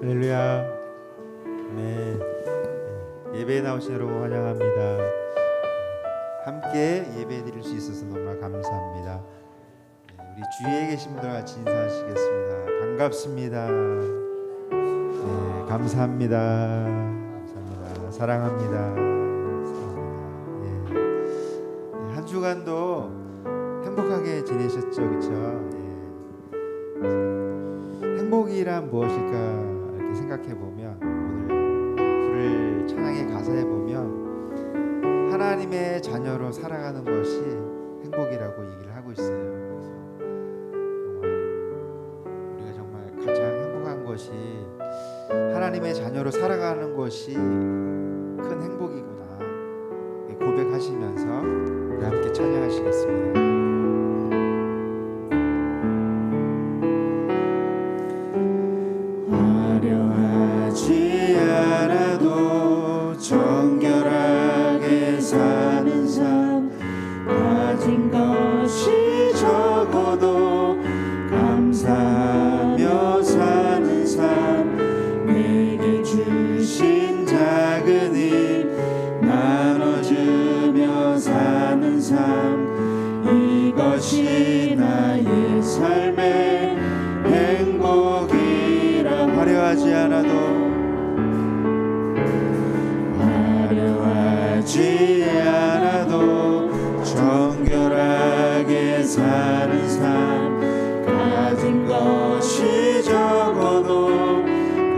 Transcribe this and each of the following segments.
할렐루야. 네. 예배에 나오신 여러분 환영합니다. 함께 예배 드릴 수 있어서 너무나 감사합니다. 우리 주위에 계신 분들 같이 인사하시겠습니다. 반갑습니다. 네, 감사합니다. 감사합니다. 사랑합니다. 네. 한 주간도 행복하게 지내셨죠, 그렇죠? 행복이란 무엇일까 이렇게 생각해 보면, 오늘 불을 찬양의 가사에 보면 하나님의 자녀로 살아가는 것이 행복이라고 얘기를 하고 있어요. 우리가 정말 가장 행복한 것이 하나님의 자녀로 살아가는 것이 큰 행복이구나 고백하시면서 우리 함께 찬양하시겠습니다. 화려하지 않아도 정결하게 사는 삶, 가진 것이 적어도 감사하며 사는 삶, 내게 주신 작은 일 나눠주며 사는 삶, 이것이 나의 삶의 행복이라. 화려하지 않아도 정결하게 사는 삶, 가진 것이 적어도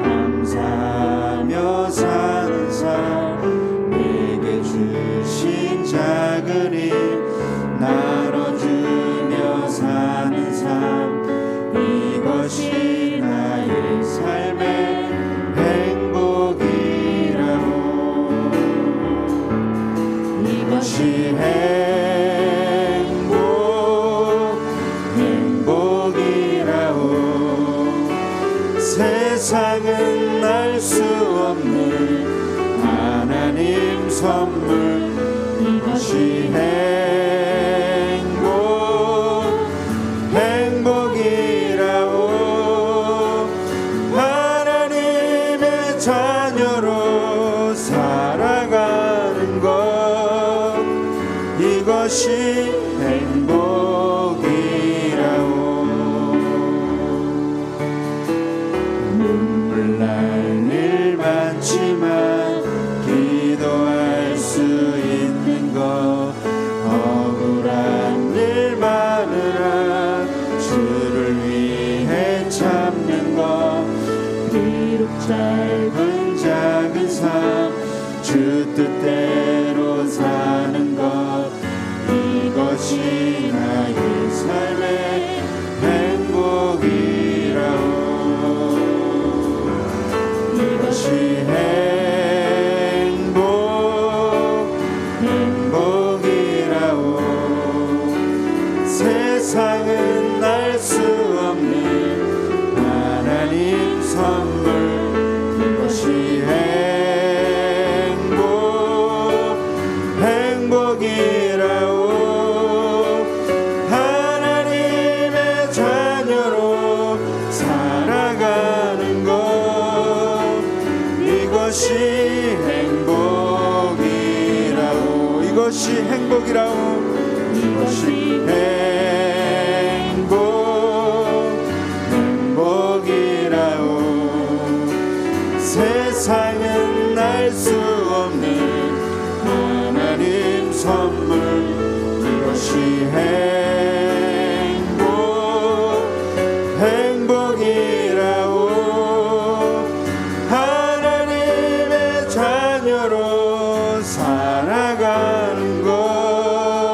감사하며 사는 삶, 내게 주신 작은 일 나눠주며 사는 삶, 이것이 나의 삶의 행복이라고. 이것이 행복이라고. 세상은 알 수 없는 하나님 선물, 이것이 행복이라고. 하나님의 자녀로 살아가는 것, 이것이 행복이라고. 눈물 날 일 많지만 기도할 수 있는 것, 억울한 일 많으나 주를 위해 참는 것, 비록 짧은 작은 삶 주 뜻대로 사는 것, 이것이 나의 삶의 행복이라고. 이것이 행복이라고. 세상은 알 수 없는 하나님 선물, 이것이 행복이라고. 하나님의 자녀로 살아가는 것, 이것이 행복이라고. 이것이 행복이라고. 이것이 행복이라고. 세상은 알 수 없는 하나님 선물, 이것이 행복이라고. 하나님의 자녀로 살아가는 것,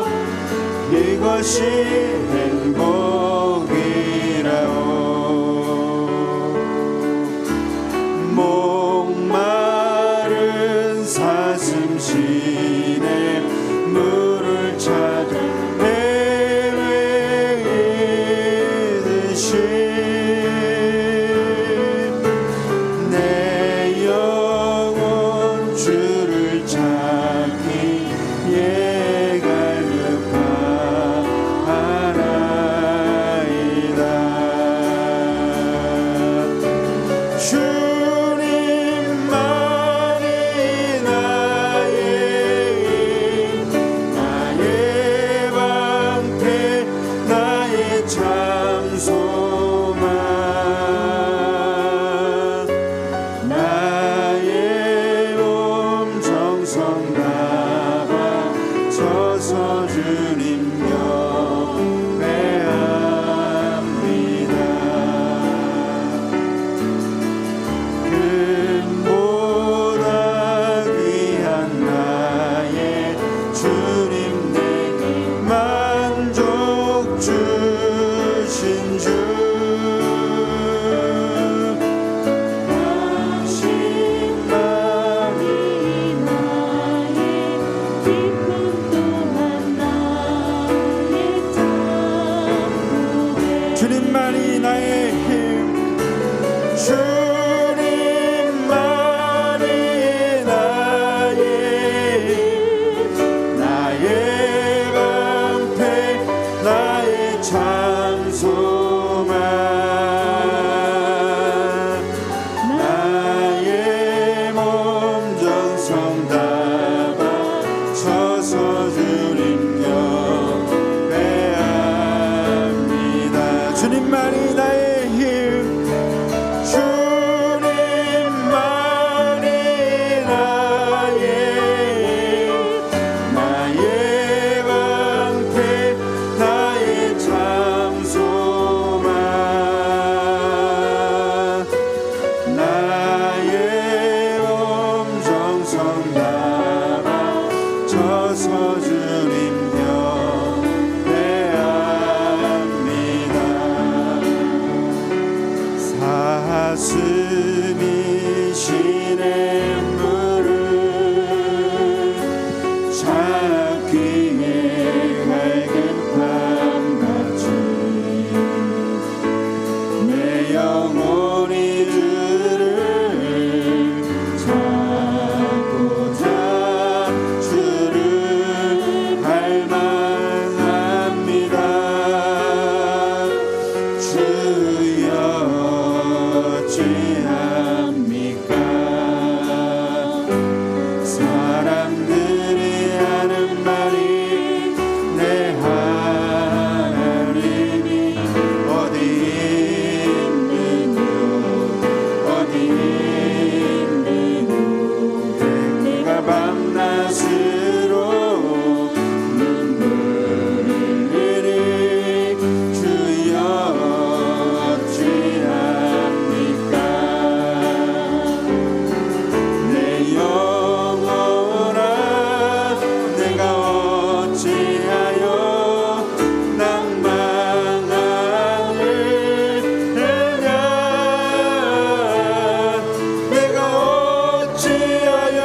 참 소망 나의 몸 정성 다 바쳐서 주님 경배합니다. 금보다 귀한 나의 주님 내게 만족 주신 주 당신 말이 나의 기쁨 또한 나의 참 보배 주님만이 나의 힘 주님만이 나의 방패 나의 참 소망 나의 몸 정성 다 바쳐서 주님 경배합니다. 주님만이 나의 힘 주님만이 나의 방패 나의 참 소망 나의 몸 정성 다 바쳐서 주님 경배합니다. 사슴이 시냇물을 찾기에 밝은 밤같이 내 영혼이 주를 찾고자 주를 갈망합니다. 주여 어찌합니까 사람들이 하는 말이 내 하나님이 어디 있느냐 어디 있느냐 내가 밤낮으로 눈물을 흘리 주여 어찌합니까 내 영혼아 내가 어찌하여 낭만하느냐 내가 어찌하여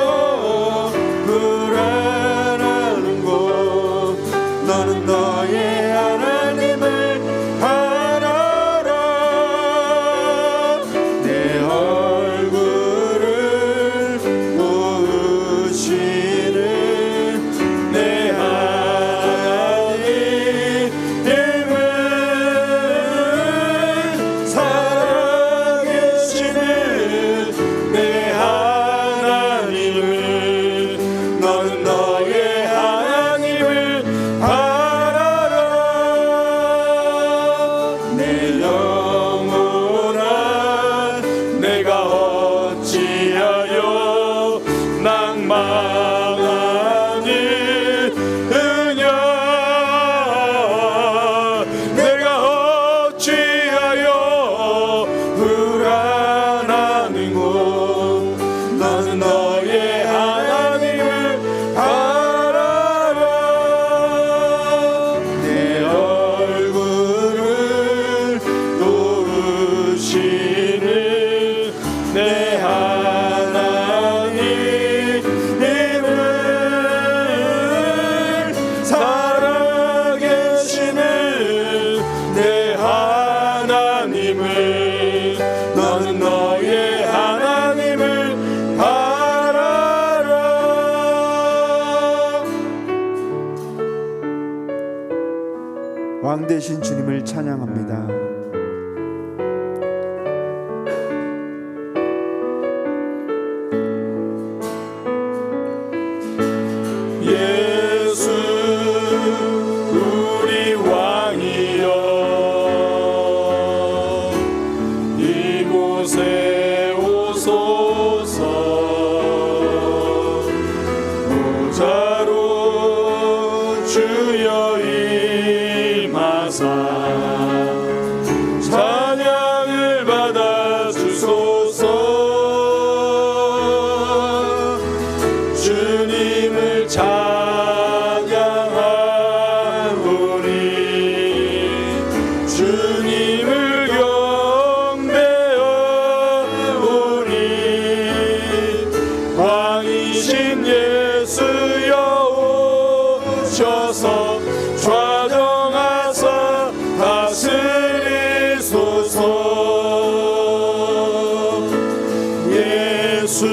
불안하는고 너는 너의 하나님을 바라라 내 얼굴을 보시는 내 하나님을 살아계시는 내 하나님을 너는 너의 하나님을 바라라 내 영혼아 내가 어찌하여 낭망하느냐 내가 어찌하여 불안하는고 너는 너의 하나님을 바라라 내 얼굴을 도우시는 내 하나님을 살아계시는 내 하나님을 너는 너의 하나님을 바라라 왕 되신 주님을 찬양합니다. 예수 우리 왕이여 찬양을 받아 주소서. 주님을 찬양하오니 주님을 경배하오니 왕이신 예수여 오셔서 좌정하사 다스리소서. 예수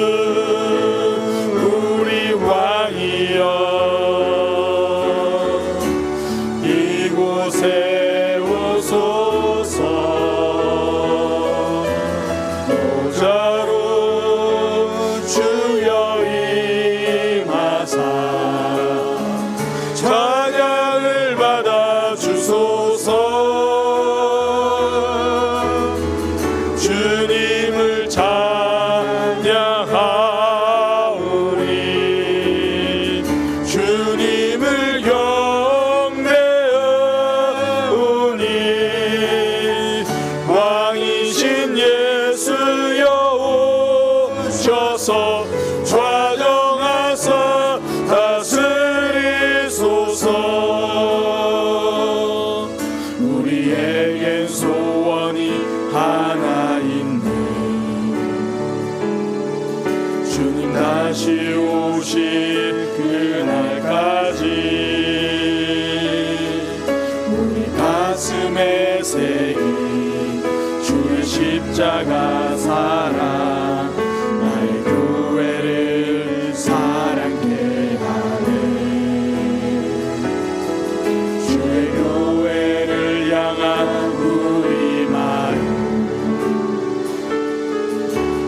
우리 왕이여 이곳에 오소서. 보좌로 주여 임하사 찬양을 받아 주소서. 주님을 찬양하오니 주님을 경배하오니 왕이신 예수여 오셔서 좌정하사 다스리소서. 우리에겐 소원이 하나 있네. 주님 다시 오실 그날까지 우리 가슴에 새긴 주의 십자가 사랑 나의 교회를 사랑케 하네. 주의 교회를 향한 우리 마음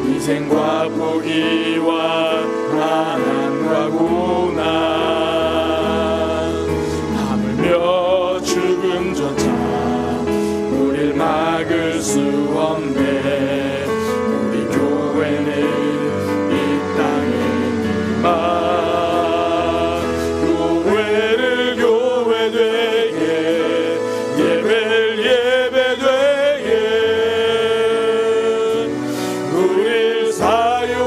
희생과 포기와 가난과 고난 하물며 죽음조차 우릴 막을 수 없네. 우리 교회는 이 땅에 이만 교회를 교회되게 예배를 예배되게 우릴 사용하소서.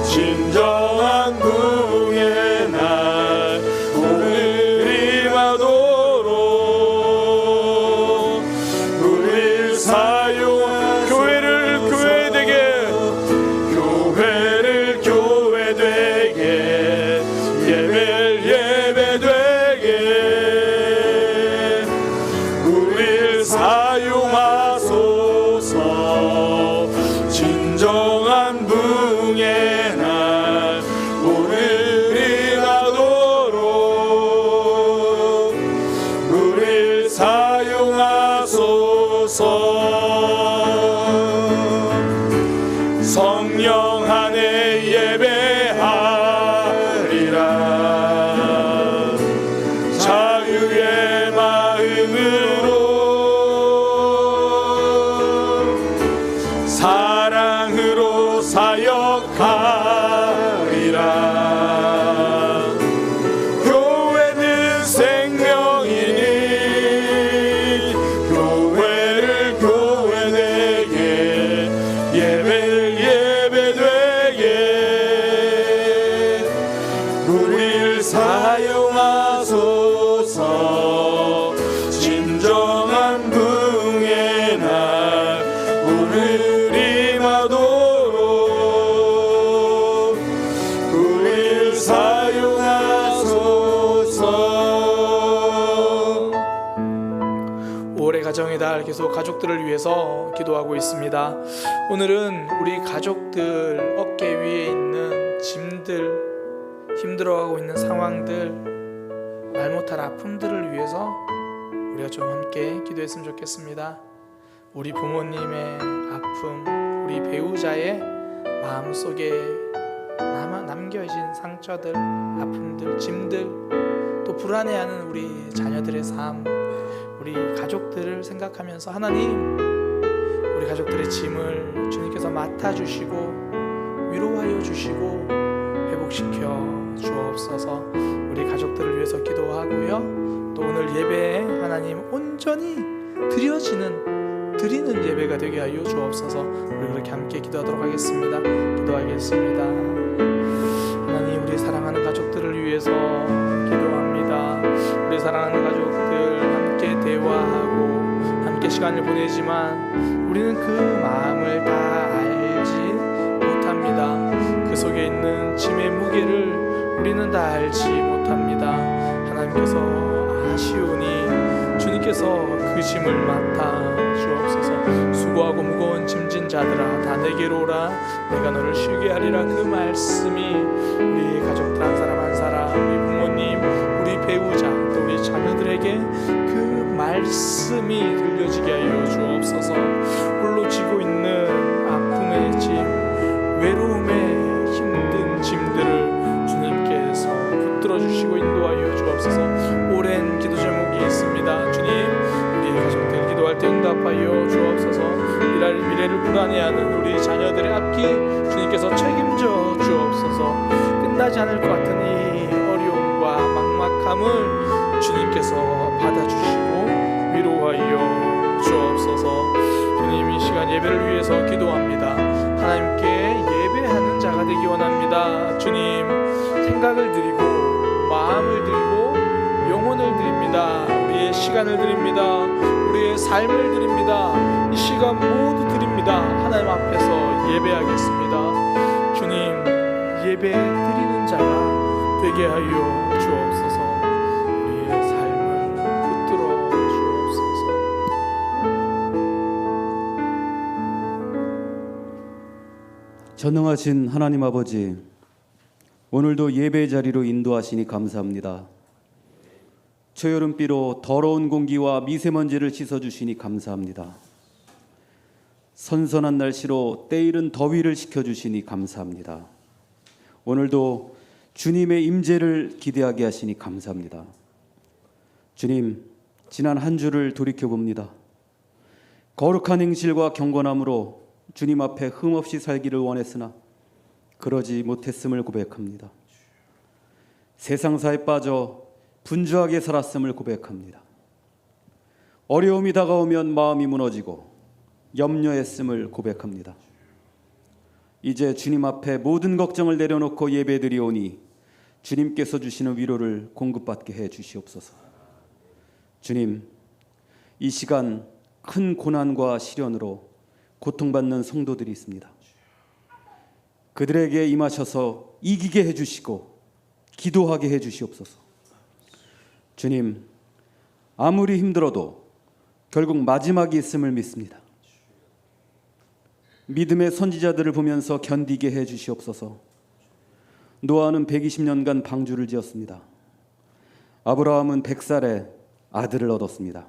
진정한 부흥의 날 오늘이 와도록 우릴 사용 교회를 교회되게 교회를 교회되게 예배를 예배되게 우릴 사용하소서. 진정한 부흥의 날 오늘이 가도록 우릴 사용하소서. 성령 안에 예배하리라. 자유의 마음으로 사랑으로 사역하리라. 교회는 생명이니 교회를 교회되게 예배를 예배되게 우릴 사용하소서. 진정한 부흥의 날 오늘이 와도록 우릴 사용하소서. 올해 가정의 달 계속 가족들을 위해서 기도하고 있습니다. 오늘은 우리 가족들 어깨 위에 있는 짐들, 힘들어하고 있는 상황들, 말 못할 아픔들을 위해서 우리가 좀 함께 기도했으면 좋겠습니다. 우리 부모님의 아픔, 우리 배우자의 마음속에 남겨진 상처들, 아픔들, 짐들, 또 불안해하는 우리 자녀들의 삶, 우리 가족들을 생각하면서 하나님, 우리 가족들의 짐을 주님께서 맡아주시고 위로하여 주시고 회복시켜 주옵소서. 우리 가족들을 위해서 기도하고요. 또 오늘 예배에 하나님 온전히 드리는 예배가 되게 하여 주옵소서. 우리 그렇게 함께 기도하도록 하겠습니다. 기도하겠습니다. 하나님, 우리 사랑하는 가족들을 위해서 기도합니다. 우리 사랑하는 가족들 함께 대화하고 함께 시간을 보내지만 우리는 그 마음을 다 알지 못합니다. 그 속에 있는 짐의 무게를 우리는 다 알지 못합니다. 하나님께서 아시오니 주님께서 그 짐을 맡아 주옵소서. 수고하고 무거운 짐진 자들아, 다 내게로 오라, 내가 너를 쉬게 하리라. 그 말씀이 우리 가족들 한 사람 한 사람, 우리 부모님, 우리 배우자, 또 우리 자녀들에게 그 말씀이 들려지게 하여 주옵소서. 홀로 지고 있는 아픔의 짐, 외로움의 힘든 짐들을 주님께서 붙들어 주시고 인도하여 주옵소서. 오랜 기도 제목이 있습니다. 주님, 우리의 가족들 기도할 때 응답하여 주옵소서. 미래를 불안해하는 우리 자녀들의 앞길 주님께서 책임져 주옵소서. 끝나지 않을 것 같은 이 어려움과 막막함을 주님께서 받아주시고 위로하여 주옵소서. 주님, 이 시간 예배를 위해서 기도합니다. 하나님께 예배하는 자가 되기 원합니다. 주님, 생각을 드리고 마음을 드리고 영혼을 드립니다. 우리의 시간을 드립니다. 우리의 삶을 드립니다. 이 시간 모두 드립니다. 하나님 앞에서 예배하겠습니다. 주님, 예배 드리는 자가 되게 하여 주옵소서. 우리의 삶을 붙들어 주옵소서. 전능하신 하나님 아버지, 오늘도 예배 자리로 인도하시니 감사합니다. 초여름비로 더러운 공기와 미세먼지를 씻어주시니 감사합니다. 선선한 날씨로 때이른 더위를 식혀주시니 감사합니다. 오늘도 주님의 임재를 기대하게 하시니 감사합니다. 주님, 지난 한 주를 돌이켜봅니다. 거룩한 행실과 경건함으로 주님 앞에 흠없이 살기를 원했으나 그러지 못했음을 고백합니다. 세상사에 빠져 분주하게 살았음을 고백합니다. 어려움이 다가오면 마음이 무너지고 염려했음을 고백합니다. 이제 주님 앞에 모든 걱정을 내려놓고 예배드리오니 주님께서 주시는 위로를 공급받게 해 주시옵소서. 주님, 이 시간 큰 고난과 시련으로 고통받는 성도들이 있습니다. 그들에게 임하셔서 이기게 해주시고 기도하게 해주시옵소서. 주님, 아무리 힘들어도 결국 마지막이 있음을 믿습니다. 믿음의 선지자들을 보면서 견디게 해주시옵소서. 노아는 120년간 방주를 지었습니다. 아브라함은 100살에 아들을 얻었습니다.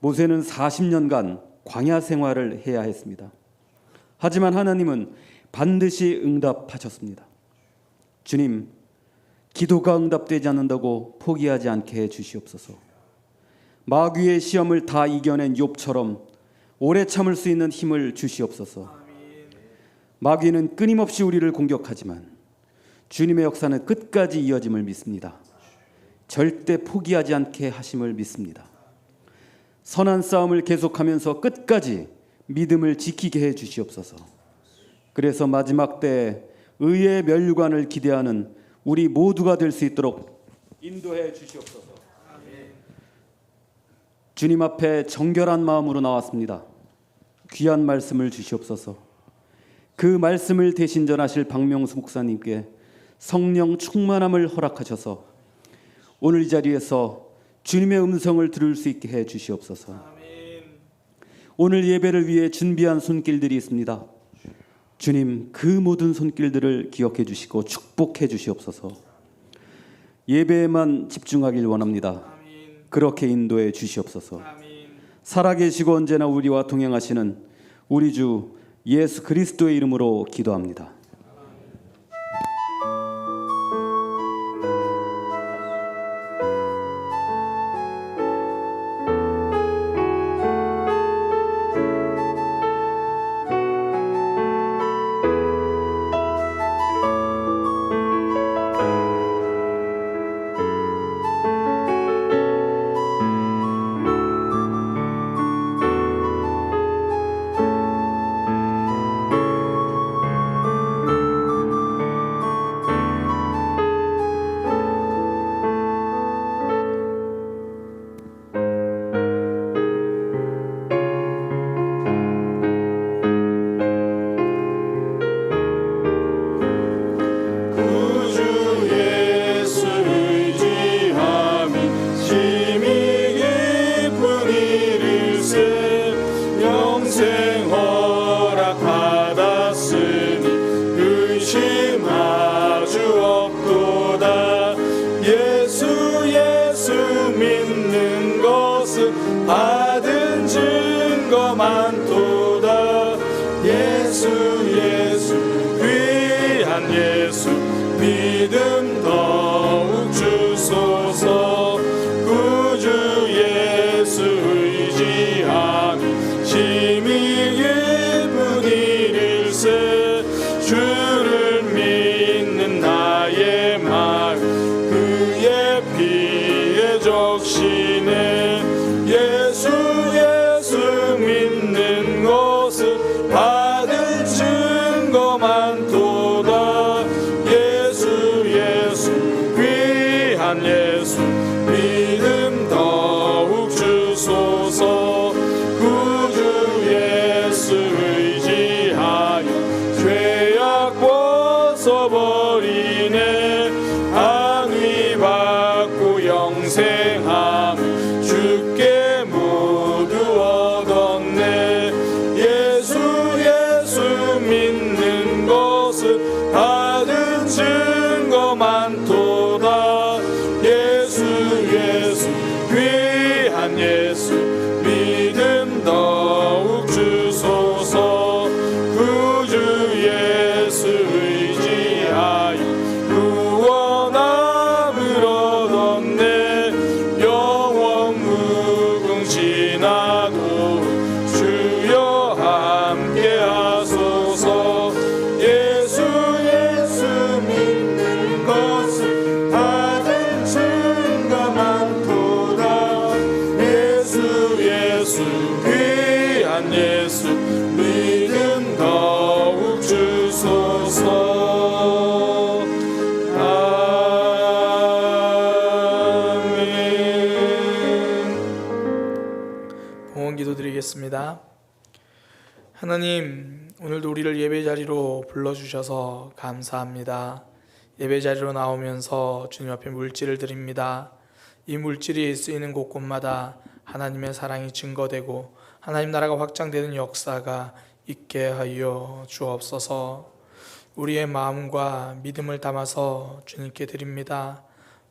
모세는 40년간 광야 생활을 해야 했습니다. 하지만 하나님은 반드시 응답하셨습니다. 주님, 기도가 응답되지 않는다고 포기하지 않게 해 주시옵소서. 마귀의 시험을 다 이겨낸 욥처럼 오래 참을 수 있는 힘을 주시옵소서. 마귀는 끊임없이 우리를 공격하지만 주님의 역사는 끝까지 이어짐을 믿습니다. 절대 포기하지 않게 하심을 믿습니다. 선한 싸움을 계속하면서 끝까지 믿음을 지키게 해 주시옵소서. 그래서 마지막 때에 의의 멸류관을 기대하는 우리 모두가 될 수 있도록 인도해 주시옵소서. 주님 앞에 정결한 마음으로 나왔습니다. 귀한 말씀을 주시옵소서. 그 말씀을 대신 전하실 박명수 목사님께 성령 충만함을 허락하셔서 오늘 이 자리에서 주님의 음성을 들을 수 있게 해 주시옵소서. 오늘 예배를 위해 준비한 손길들이 있습니다. 주님, 그 모든 손길들을 기억해 주시고 축복해 주시옵소서. 예배에만 집중하길 원합니다. 그렇게 인도해 주시옵소서. 살아계시고 언제나 우리와 동행하시는 우리 주 예수 그리스도의 이름으로 기도합니다. 믿는 것은 받은 증거 많도다. 예수 귀한 예수 믿음 더욱 주소서. 구주 예수 의지하는 심히 기쁜 일일세. 주를 믿는 나의 마음 그의 피에 적시네. 예수 믿는 것은 받은 증거 많도다. 예수 귀한 예수 믿음 더욱 주소서. 구주 예수 의지하여 죄악 벗어버리네. 안위 받고 영생함을 주께 모두 얻었네. 예수 믿는 것은 받은 증거 많도다. 예수 귀한 예수 믿음 더욱 주소서. 구주 예수 의지하여 구원함을 얻었네. 영원 무궁지나도 주여 함께 하소서. 예수 믿는 것은 받은 증거 많도다. 예수 귀한 예수 믿음 더욱 주소서. 아멘. 봉헌 기도드리겠습니다. 하나님, 오늘도 우리를 예배 자리로 불러주셔서 감사합니다. 예배 자리로 나오면서 주님 앞에 물질을 드립니다. 이 물질이 쓰이는 곳곳마다 하나님의 사랑이 증거되고 하나님 나라가 확장되는 역사가 있게 하여 주옵소서. 우리의 마음과 믿음을 담아서 주님께 드립니다.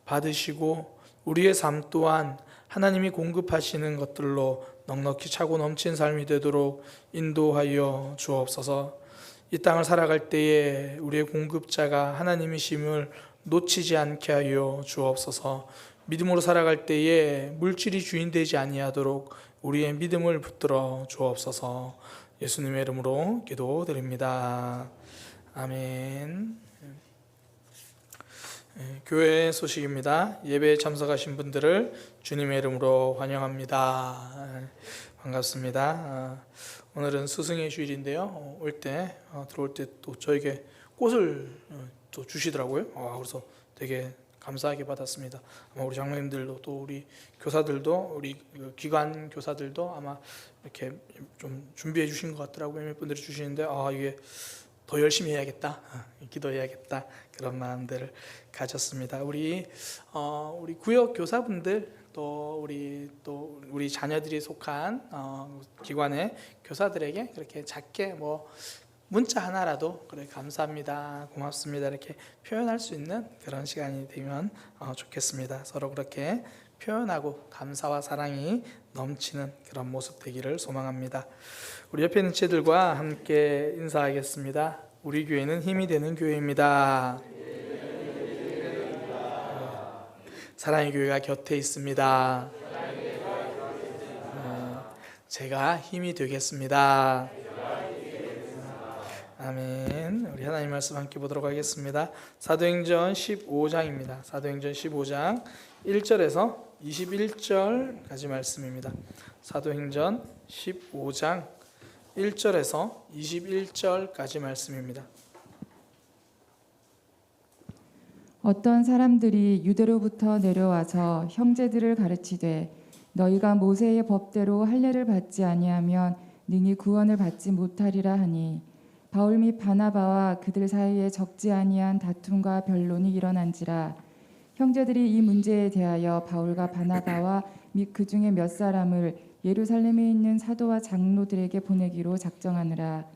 받으시고 우리의 삶 또한 하나님이 공급하시는 것들로 넉넉히 차고 넘친 삶이 되도록 인도하여 주옵소서. 이 땅을 살아갈 때에 우리의 공급자가 하나님이심을 놓치지 않게 하여 주옵소서. 믿음으로 살아갈 때에 물질이 주인 되지 아니하도록 우리의 믿음을 붙들어 주옵소서. 예수님의 이름으로 기도드립니다. 아멘. 교회 소식입니다. 예배에 참석하신 분들을 주님의 이름으로 환영합니다. 반갑습니다. 오늘은 스승의 주일인데요. 들어올 때 또 저에게 꽃을 또 주시더라고요. 그래서 되게 감사하게 받았습니다. 아마 우리 장로님들도 또 우리 교사들도 우리 기관 교사들도 아마 이렇게 좀 준비해 주신 것 같더라고요. 몇 분들이 주시는데 이게 더 열심히 해야겠다, 기도해야겠다 그런 마음들을 가졌습니다. 우리 구역 교사분들 또 우리 자녀들이 속한 기관의 교사들에게 그렇게 작게 문자 하나라도 그래 감사합니다, 고맙습니다 이렇게 표현할 수 있는 그런 시간이 되면 좋겠습니다. 서로 그렇게 표현하고 감사와 사랑이 넘치는 그런 모습 되기를 소망합니다. 우리 옆에 있는 친구들과 함께 인사하겠습니다. 우리 교회는 힘이 되는 교회입니다. 사랑의 교회가 곁에 있습니다. 제가 힘이 되겠습니다. 아멘. 우리 하나님 말씀 함께 보도록 하겠습니다. 사도행전 15장입니다. 사도행전 15장 1절에서 21절까지 말씀입니다. 사도행전 15장 1절에서 21절까지 말씀입니다. 어떤 사람들이 유대로부터 내려와서 형제들을 가르치되 너희가 모세의 법대로 할례를 받지 아니하면 능히 구원을 받지 못하리라 하니 바울 및 바나바와 그들 사이에 적지 아니한 다툼과 변론이 일어난지라. 형제들이 이 문제에 대하여 바울과 바나바와 및 그 중에 몇 사람을 예루살렘에 있는 사도와 장로들에게 보내기로 작정하느라.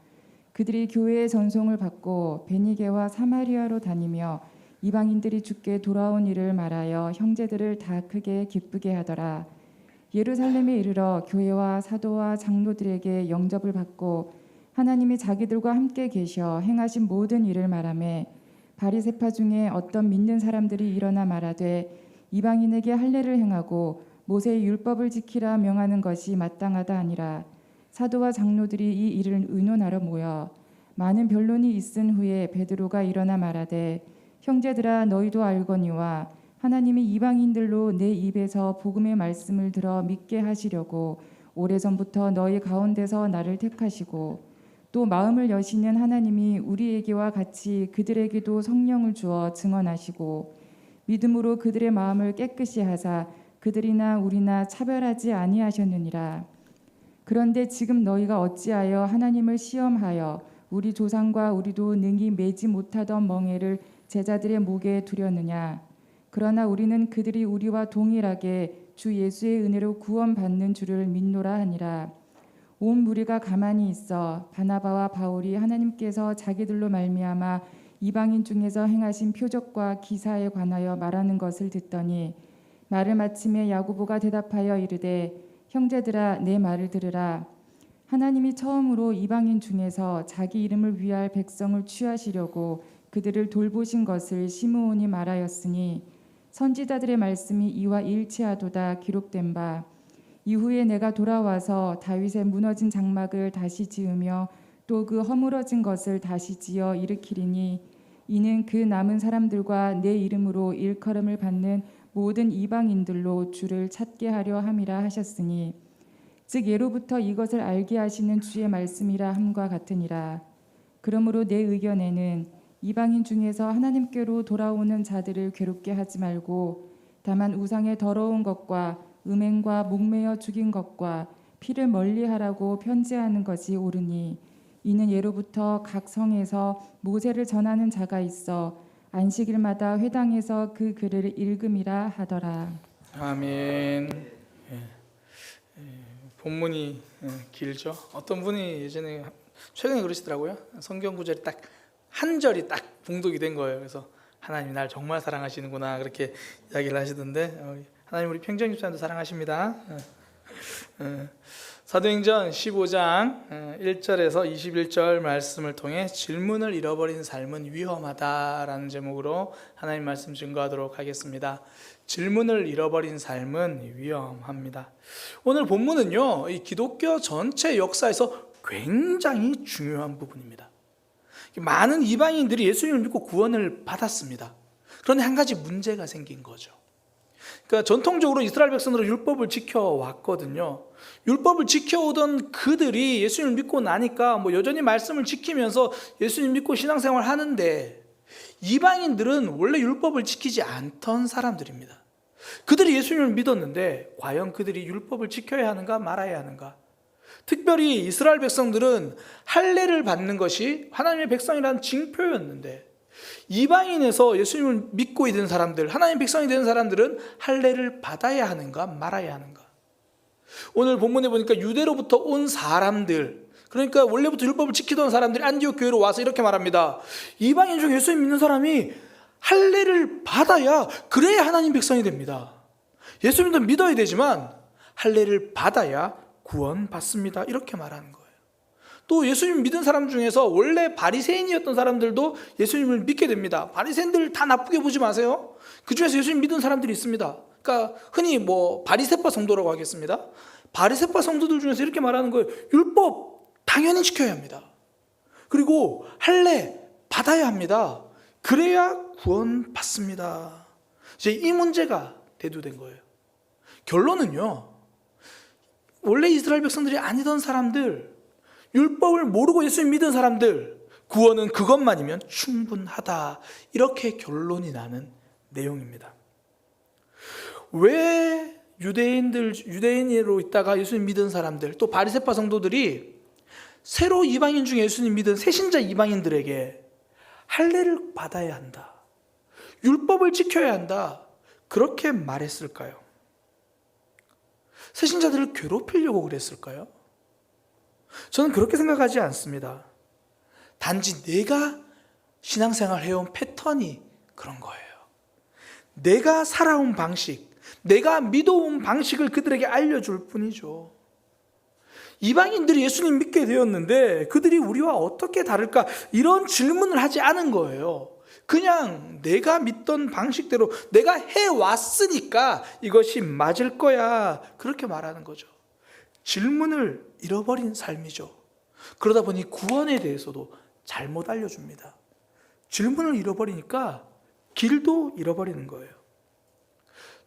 그들이 교회의 전송을 받고 베니게와 사마리아로 다니며 이방인들이 주께 돌아온 일을 말하여 형제들을 다 크게 기쁘게 하더라. 예루살렘에 이르러 교회와 사도와 장로들에게 영접을 받고 하나님이 자기들과 함께 계셔 행하신 모든 일을 말하매 바리새파 중에 어떤 믿는 사람들이 일어나 말하되 이방인에게 할례를 행하고 모세의 율법을 지키라 명하는 것이 마땅하다 하니라. 사도와 장로들이 이 일을 의논하러 모여 많은 변론이 있은 후에 베드로가 일어나 말하되 형제들아 너희도 알거니와 하나님이 이방인들로 내 입에서 복음의 말씀을 들어 믿게 하시려고 오래전부터 너희 가운데서 나를 택하시고 또 마음을 여시는 하나님이 우리에게와 같이 그들에게도 성령을 주어 증언하시고 믿음으로 그들의 마음을 깨끗이 하사 그들이나 우리나 차별하지 아니하셨느니라. 그런데 지금 너희가 어찌하여 하나님을 시험하여 우리 조상과 우리도 능히 매지 못하던 멍에를 제자들의 목에 두려느냐. 그러나 우리는 그들이 우리와 동일하게 주 예수의 은혜로 구원받는 줄을 믿노라 하니라. 온 무리가 가만히 있어 바나바와 바울이 하나님께서 자기들로 말미암아 이방인 중에서 행하신 표적과 기사에 관하여 말하는 것을 듣더니 말을 마침에 야고보가 대답하여 이르되 형제들아 내 말을 들으라. 하나님이 처음으로 이방인 중에서 자기 이름을 위할 백성을 취하시려고 그들을 돌보신 것을 시므온이 말하였으니 선지자들의 말씀이 이와 일치하도다 기록된 바 이후에 내가 돌아와서 다윗의 무너진 장막을 다시 지으며 또 그 허물어진 것을 다시 지어 일으키리니 이는 그 남은 사람들과 내 이름으로 일컬음을 받는 모든 이방인들로 주를 찾게 하려 함이라 하셨으니 즉 예로부터 이것을 알게 하시는 주의 말씀이라 함과 같으니라. 그러므로 내 의견에는 이방인 중에서 하나님께로 돌아오는 자들을 괴롭게 하지 말고 다만 우상의 더러운 것과 음행과 목매어 죽인 것과 피를 멀리하라고 편지하는 것이 옳으니 이는 예로부터 각 성에서 모세를 전하는 자가 있어 안식일마다 회당에서 그 글을 읽음이라 하더라. 아멘. 본문이 길죠. 어떤 분이 예전에 최근에 그러시더라고요. 성경 구절이 딱 한 절이 딱 봉독이 된 거예요. 그래서 하나님이 날 정말 사랑하시는구나 그렇게 이야기를 하시던데 하나님 우리 평정 집사님도 사랑하십니다. 사도행전 15장 1절에서 21절 말씀을 통해 질문을 잃어버린 삶은 위험하다라는 제목으로 하나님 말씀 증거하도록 하겠습니다. 질문을 잃어버린 삶은 위험합니다. 오늘 본문은요, 이 기독교 전체 역사에서 굉장히 중요한 부분입니다. 많은 이방인들이 예수님을 믿고 구원을 받았습니다. 그런데 한 가지 문제가 생긴 거죠. 그러니까 전통적으로 이스라엘 백성들은 율법을 지켜왔거든요. 율법을 지켜오던 그들이 예수님을 믿고 나니까 여전히 말씀을 지키면서 예수님 믿고 신앙생활 하는데 이방인들은 원래 율법을 지키지 않던 사람들입니다. 그들이 예수님을 믿었는데 과연 그들이 율법을 지켜야 하는가 말아야 하는가? 특별히 이스라엘 백성들은 할례를 받는 것이 하나님의 백성이라는 징표였는데 이방인에서 예수님을 믿고 있는 사람들, 하나님의 백성이 되는 사람들은 할례를 받아야 하는가 말아야 하는가? 오늘 본문에 보니까 유대로부터 온 사람들, 그러니까 원래부터 율법을 지키던 사람들이 안디옥 교회로 와서 이렇게 말합니다. 이방인 중에 예수님 믿는 사람이 할례를 받아야 그래야 하나님 백성이 됩니다. 예수님도 믿어야 되지만 할례를 받아야 구원받습니다. 이렇게 말하는 거예요. 또 예수님 믿은 사람 중에서 원래 바리새인이었던 사람들도 예수님을 믿게 됩니다. 바리새인들 다 나쁘게 보지 마세요. 그 중에서 예수님 믿은 사람들이 있습니다. 그러니까 흔히 바리새파 성도라고 하겠습니다. 바리새파 성도들 중에서 이렇게 말하는 거예요. 율법 당연히 지켜야 합니다. 그리고 할례 받아야 합니다. 그래야 구원받습니다. 이제 이 문제가 대두된 거예요. 결론은요, 원래 이스라엘 백성들이 아니던 사람들, 율법을 모르고 예수님 믿은 사람들, 구원은 그것만이면 충분하다. 이렇게 결론이 나는 내용입니다. 왜 유대인으로 있다가 예수님 믿은 사람들, 또 바리새파 성도들이 새로 이방인 중에 예수님 믿은 새신자 이방인들에게 할례를 받아야 한다, 율법을 지켜야 한다, 그렇게 말했을까요? 새신자들을 괴롭히려고 그랬을까요? 저는 그렇게 생각하지 않습니다. 단지 내가 신앙생활 해온 패턴이 그런 거예요. 내가 살아온 방식, 내가 믿어온 방식을 그들에게 알려줄 뿐이죠. 이방인들이 예수님 믿게 되었는데 그들이 우리와 어떻게 다를까? 이런 질문을 하지 않은 거예요. 그냥 내가 믿던 방식대로 내가 해왔으니까 이것이 맞을 거야, 그렇게 말하는 거죠. 질문을 잃어버린 삶이죠. 그러다 보니 구원에 대해서도 잘못 알려줍니다. 질문을 잃어버리니까 길도 잃어버리는 거예요.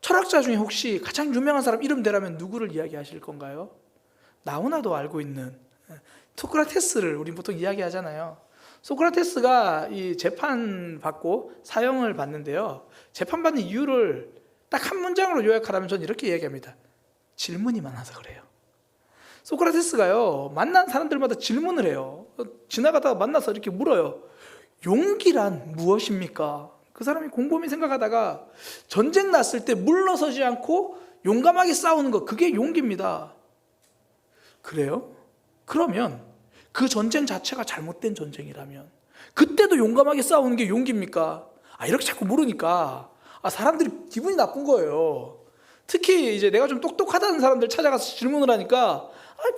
철학자 중에 혹시 가장 유명한 사람 이름 대라면 누구를 이야기하실 건가요? 나오나도 알고 있는 소크라테스를 우리 보통 이야기하잖아요. 소크라테스가 이 재판 받고 사형을 받는데요, 재판 받는 이유를 딱 한 문장으로 요약하라면 저는 이렇게 이야기합니다. 질문이 많아서 그래요. 소크라테스가요, 만난 사람들마다 질문을 해요. 지나가다가 만나서 이렇게 물어요. 용기란 무엇입니까? 그 사람이 곰곰이 생각하다가 전쟁 났을 때 물러서지 않고 용감하게 싸우는 거, 그게 용기입니다. 그래요? 그러면 그 전쟁 자체가 잘못된 전쟁이라면 그때도 용감하게 싸우는 게 용기입니까? 이렇게 자꾸 물으니까 사람들이 기분이 나쁜 거예요. 특히 이제 내가 좀 똑똑하다는 사람들 찾아가서 질문을 하니까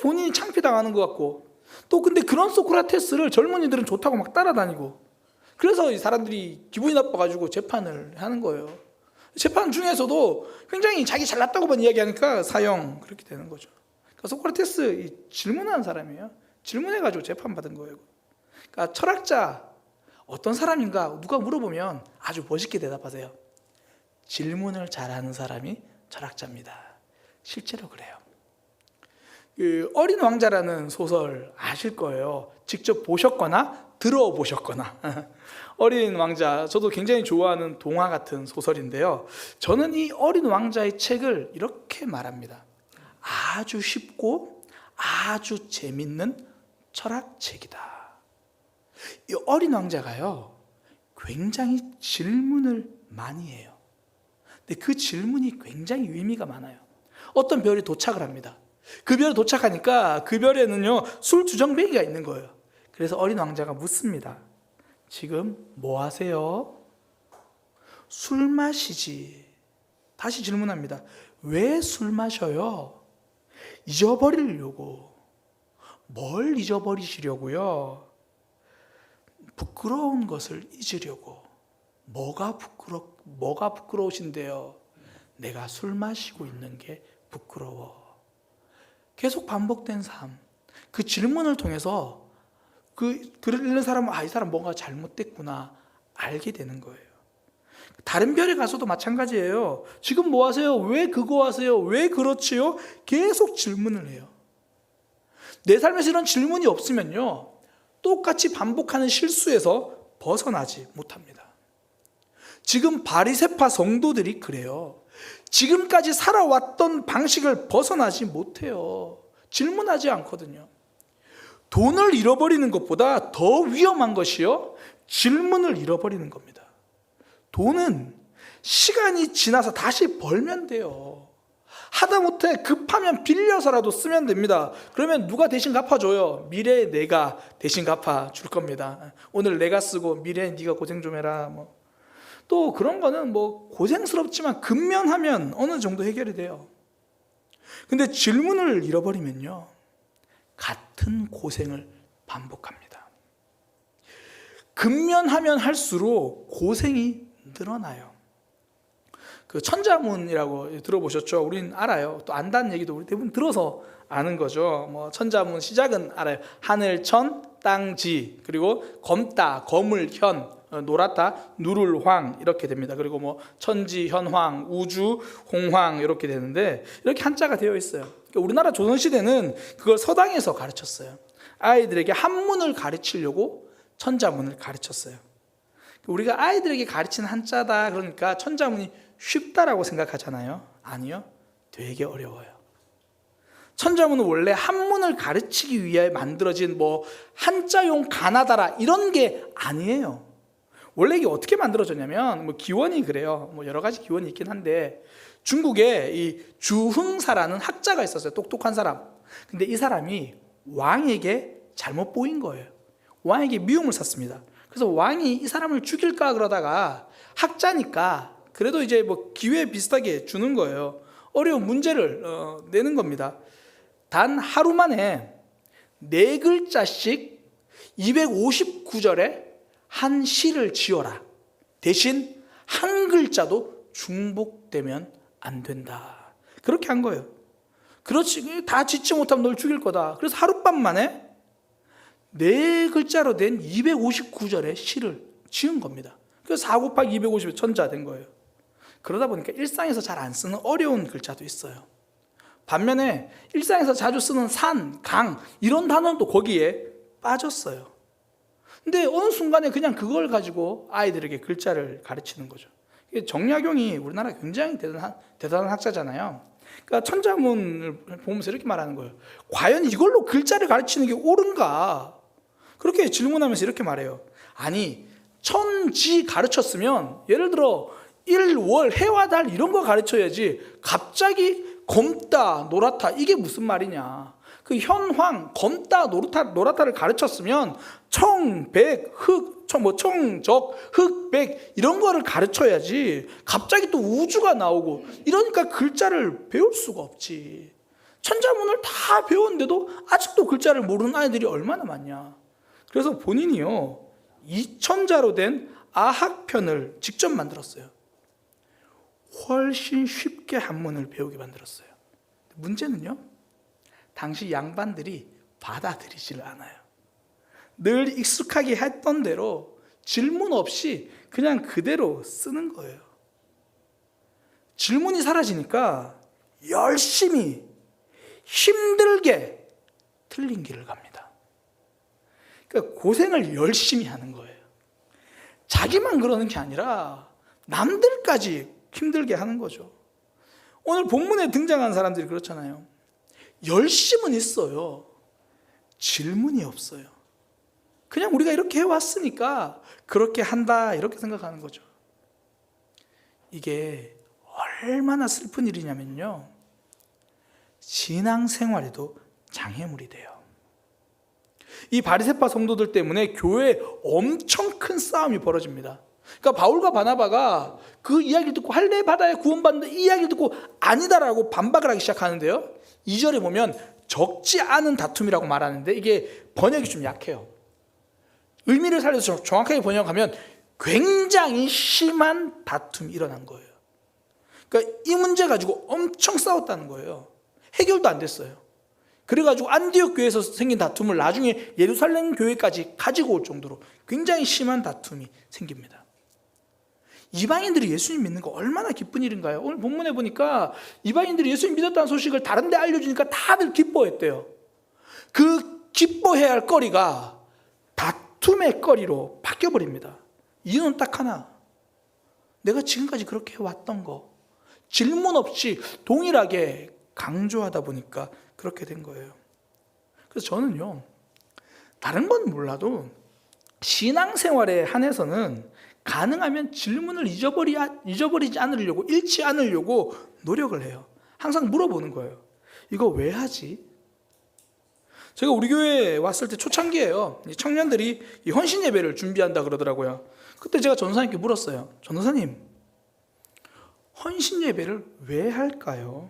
본인이 창피당하는 것 같고, 또 근데 그런 소크라테스를 젊은이들은 좋다고 막 따라다니고, 그래서 이 사람들이 기분이 나빠가지고 재판을 하는 거예요. 재판 중에서도 굉장히 자기 잘났다고만 이야기하니까 사형, 그렇게 되는 거죠. 그러니까 소크라테스 질문하는 사람이에요. 질문해가지고 재판받은 거예요. 그러니까 철학자 어떤 사람인가 누가 물어보면 아주 멋있게 대답하세요. 질문을 잘하는 사람이 철학자입니다. 실제로 그래요. 그 어린 왕자라는 소설 아실 거예요. 직접 보셨거나 들어보셨거나. 어린 왕자, 저도 굉장히 좋아하는 동화 같은 소설인데요, 저는 이 어린 왕자의 책을 이렇게 말합니다. 아주 쉽고 아주 재밌는 철학책이다. 이 어린 왕자가요, 굉장히 질문을 많이 해요. 근데 그 질문이 굉장히 의미가 많아요. 어떤 별에 도착을 합니다. 그 별에 도착하니까 그 별에는요, 술 주정뱅이가 있는 거예요. 그래서 어린 왕자가 묻습니다. 지금 뭐 하세요? 술 마시지. 다시 질문합니다. 왜 술 마셔요? 잊어버리려고. 뭘 잊어버리시려고요? 부끄러운 것을 잊으려고. 뭐가 부끄러우신데요? 내가 술 마시고 있는 게 부끄러워. 계속 반복된 삶. 그 질문을 통해서 글을 읽는 사람은 이 사람 뭔가 잘못됐구나 알게 되는 거예요. 다른 별에 가서도 마찬가지예요. 지금 뭐 하세요? 왜 그거 하세요? 왜 그렇지요? 계속 질문을 해요. 내 삶에서 이런 질문이 없으면요, 똑같이 반복하는 실수에서 벗어나지 못합니다. 지금 바리새파 성도들이 그래요. 지금까지 살아왔던 방식을 벗어나지 못해요. 질문하지 않거든요. 돈을 잃어버리는 것보다 더 위험한 것이요, 질문을 잃어버리는 겁니다. 돈은 시간이 지나서 다시 벌면 돼요. 하다못해 급하면 빌려서라도 쓰면 됩니다. 그러면 누가 대신 갚아줘요? 미래에 내가 대신 갚아줄 겁니다. 오늘 내가 쓰고 미래에 네가 고생 좀 해라. 또 그런 거는 고생스럽지만 근면하면 어느 정도 해결이 돼요. 근데 질문을 잃어버리면요, 같은 고생을 반복합니다. 근면하면 할수록 고생이 늘어나요. 그 천자문이라고 들어보셨죠? 우린 알아요. 또 안다는 얘기도 우리 대부분 들어서 아는 거죠. 천자문 시작은 알아요. 하늘, 천, 땅, 지, 그리고 검다, 거물, 현, 노랗다, 누를, 황, 이렇게 됩니다. 그리고 천지, 현황, 우주, 홍황, 이렇게 되는데, 이렇게 한자가 되어 있어요. 그러니까 우리나라 조선시대는 그걸 서당에서 가르쳤어요. 아이들에게 한문을 가르치려고 천자문을 가르쳤어요. 우리가 아이들에게 가르치는 한자다 그러니까 천자문이 쉽다라고 생각하잖아요. 아니요, 되게 어려워요. 천자문은 원래 한문을 가르치기 위해 만들어진 한자용 가나다라 이런 게 아니에요. 원래 이게 어떻게 만들어졌냐면 기원이 그래요. 여러 가지 기원이 있긴 한데, 중국에 이 주흥사라는 학자가 있었어요. 똑똑한 사람. 근데 이 사람이 왕에게 잘못 보인 거예요. 왕에게 미움을 샀습니다. 그래서 왕이 이 사람을 죽일까 그러다가 학자니까 그래도 이제 뭐 기회 비슷하게 주는 거예요. 어려운 문제를 내는 겁니다. 단 하루 만에 4글자씩 259절에 한 시를 지어라. 대신 한 글자도 중복되면 안 된다. 그렇게 한 거예요. 그렇지, 다 짓지 못하면 널 죽일 거다. 그래서 하룻밤 만에 4글자로 된 259절의 시를 지은 겁니다. 그래서 4 곱하기 250이 천자 된 거예요. 그러다 보니까 일상에서 잘 안 쓰는 어려운 글자도 있어요. 반면에 일상에서 자주 쓰는 산, 강 이런 단어는 또 거기에 빠졌어요. 근데 어느 순간에 그냥 그걸 가지고 아이들에게 글자를 가르치는 거죠. 정약용이 우리나라 굉장히 대단한 학자잖아요. 그러니까 천자문을 보면서 이렇게 말하는 거예요. 과연 이걸로 글자를 가르치는 게 옳은가? 그렇게 질문하면서 이렇게 말해요. 아니, 천지 가르쳤으면 예를 들어 일월 해와 달 이런 거 가르쳐야지 갑자기 검다 노랗다 이게 무슨 말이냐. 그 현황 검다 노랗다를 가르쳤으면 청, 백, 흑, 청적, 흑, 백 이런 거를 가르쳐야지 갑자기 또 우주가 나오고 이러니까 글자를 배울 수가 없지. 천자문을 다 배웠는데도 아직도 글자를 모르는 아이들이 얼마나 많냐. 그래서 본인이요 2천자로 된 아학편을 직접 만들었어요. 훨씬 쉽게 한문을 배우게 만들었어요. 문제는요, 당시 양반들이 받아들이질 않아요. 늘 익숙하게 했던 대로 질문 없이 그냥 그대로 쓰는 거예요. 질문이 사라지니까 열심히 힘들게 틀린 길을 갑니다. 그러니까 고생을 열심히 하는 거예요. 자기만 그러는 게 아니라 남들까지 힘들게 하는 거죠. 오늘 본문에 등장한 사람들이 그렇잖아요. 열심은 있어요. 질문이 없어요. 그냥 우리가 이렇게 해왔으니까 그렇게 한다 이렇게 생각하는 거죠. 이게 얼마나 슬픈 일이냐면요, 신앙생활에도 장애물이 돼요. 이 바리새파 성도들 때문에 교회에 엄청 큰 싸움이 벌어집니다. 그러니까 바울과 바나바가 그 이야기를 듣고 할례 받아야 구원받는다 이 이야기를 듣고 아니다라고 반박을 하기 시작하는데요, 2절에 보면 적지 않은 다툼이라고 말하는데 이게 번역이 좀 약해요. 의미를 살려서 정확하게 번역하면 굉장히 심한 다툼이 일어난 거예요. 그러니까 이 문제 가지고 엄청 싸웠다는 거예요. 해결도 안 됐어요. 그래가지고 안디옥 교회에서 생긴 다툼을 나중에 예루살렘 교회까지 가지고 올 정도로 굉장히 심한 다툼이 생깁니다. 이방인들이 예수님 믿는 거 얼마나 기쁜 일인가요? 오늘 본문에 보니까 이방인들이 예수님 믿었다는 소식을 다른 데 알려주니까 다들 기뻐했대요. 그 기뻐해야 할 거리가 다툼의 거리로 바뀌어버립니다. 이유는 딱 하나, 내가 지금까지 그렇게 해왔던 거 질문 없이 동일하게 강조하다 보니까 그렇게 된 거예요. 그래서 저는요, 다른 건 몰라도 신앙생활에 한해서는 가능하면 질문을 잊어버리지 않으려고, 잃지 않으려고 노력을 해요. 항상 물어보는 거예요. 이거 왜 하지? 제가 우리 교회에 왔을 때 초창기예요. 청년들이 이 헌신 예배를 준비한다 그러더라고요. 그때 제가 전도사님께 물었어요. 전도사님, 헌신 예배를 왜 할까요?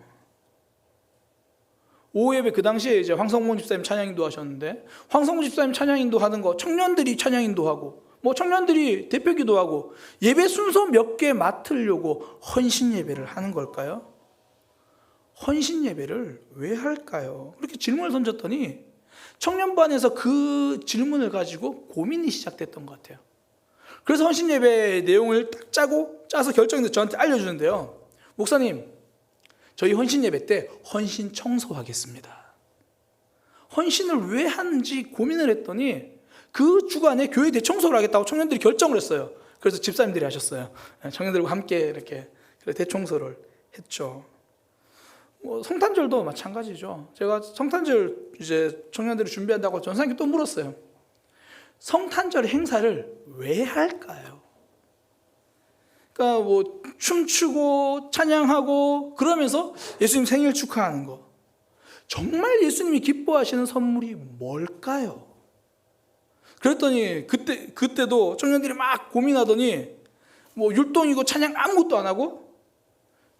오후 예배 그 당시에 이제 황성문 집사님 찬양인도 하셨는데, 황성문 집사님 찬양인도 하는 거 청년들이 찬양인도 하고 뭐 청년들이 대표기도 하고 예배 순서 몇 개 맡으려고 헌신 예배를 하는 걸까요? 헌신 예배를 왜 할까요? 그렇게 질문을 던졌더니 청년반에서 그 질문을 가지고 고민이 시작됐던 것 같아요. 그래서 헌신 예배 내용을 딱 짜서 결정해서 저한테 알려주는데요. 목사님, 저희 헌신 예배 때 헌신 청소하겠습니다. 헌신을 왜 하는지 고민을 했더니 그 주간에 교회 대청소를 하겠다고 청년들이 결정을 했어요. 그래서 집사님들이 하셨어요. 청년들과 함께 이렇게 대청소를 했죠. 뭐 성탄절도 마찬가지죠. 제가 성탄절 이제 청년들이 준비한다고 전사님께 또 물었어요. 성탄절 행사를 왜 할까요? 그러니까 뭐 춤추고 찬양하고 그러면서 예수님 생일 축하하는 거, 정말 예수님이 기뻐하시는 선물이 뭘까요? 그랬더니 그때도 청년들이 막 고민하더니 뭐 율동이고 찬양 아무것도 안 하고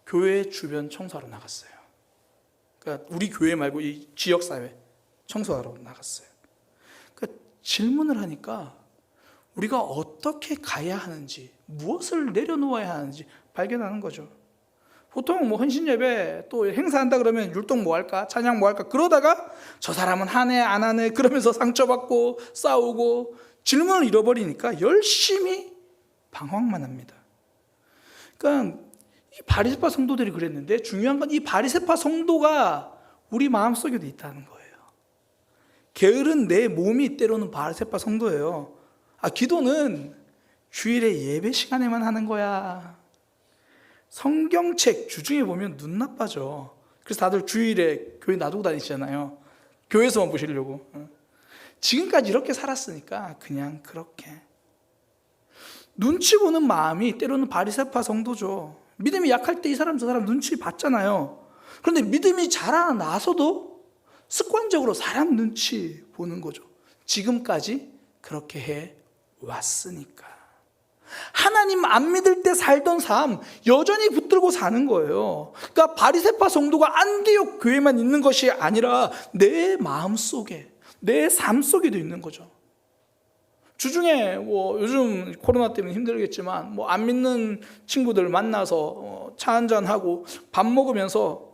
교회 주변 청소하러 나갔어요. 그러니까 우리 교회 말고 이 지역사회 청소하러 나갔어요. 그러니까 질문을 하니까 우리가 어떻게 가야 하는지, 무엇을 내려놓아야 하는지 발견하는 거죠. 보통 뭐 헌신예배 또 행사한다 그러면 율동 뭐 할까, 찬양 뭐 할까, 그러다가 저 사람은 하네 안 하네 그러면서 상처받고 싸우고 질문을 잃어버리니까 열심히 방황만 합니다. 그러니까 이 바리새파 성도들이 그랬는데 중요한 건 이 바리새파 성도가 우리 마음속에도 있다는 거예요. 게으른 내 몸이 때로는 바리새파 성도예요. 기도는 주일에 예배 시간에만 하는 거야. 성경책 주중에 보면 눈 나빠져. 그래서 다들 주일에 교회 놔두고 다니시잖아요. 교회에서만 보시려고. 지금까지 이렇게 살았으니까 그냥 그렇게. 눈치 보는 마음이 때로는 바리새파 성도죠. 믿음이 약할 때 이 사람 저 사람 눈치 봤잖아요. 그런데 믿음이 자라나서도 습관적으로 사람 눈치 보는 거죠. 지금까지 그렇게 해 왔으니까. 하나님 안 믿을 때 살던 삶 여전히 붙들고 사는 거예요. 그러니까 바리새파 성도가 안디옥 교회만 있는 것이 아니라 내 마음속에, 내 삶 속에도 있는 거죠. 주중에 뭐 요즘 코로나 때문에 힘들겠지만 뭐 안 믿는 친구들 만나서 차 한잔하고 밥 먹으면서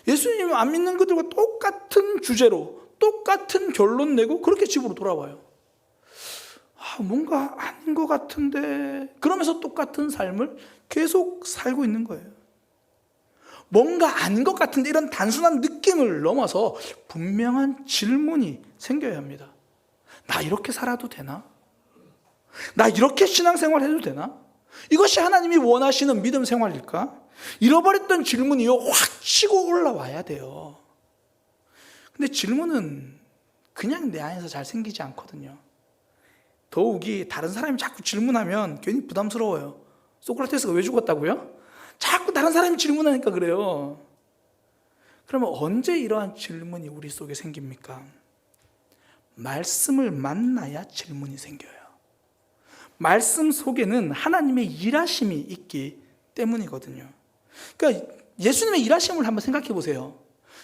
예수님 안 믿는 그들과 똑같은 주제로 똑같은 결론 내고 그렇게 집으로 돌아와요. 뭔가 아닌 것 같은데 그러면서 똑같은 삶을 계속 살고 있는 거예요. 뭔가 아닌 것 같은데 이런 단순한 느낌을 넘어서 분명한 질문이 생겨야 합니다. 나 이렇게 살아도 되나? 나 이렇게 신앙생활 해도 되나? 이것이 하나님이 원하시는 믿음 생활일까? 잃어버렸던 질문이 확 치고 올라와야 돼요. 근데 질문은 그냥 내 안에서 잘 생기지 않거든요. 더욱이 다른 사람이 자꾸 질문하면 괜히 부담스러워요. 소크라테스가 왜 죽었다고요? 자꾸 다른 사람이 질문하니까 그래요. 그러면 언제 이러한 질문이 우리 속에 생깁니까? 말씀을 만나야 질문이 생겨요. 말씀 속에는 하나님의 일하심이 있기 때문이거든요. 그러니까 예수님의 일하심을 한번 생각해 보세요.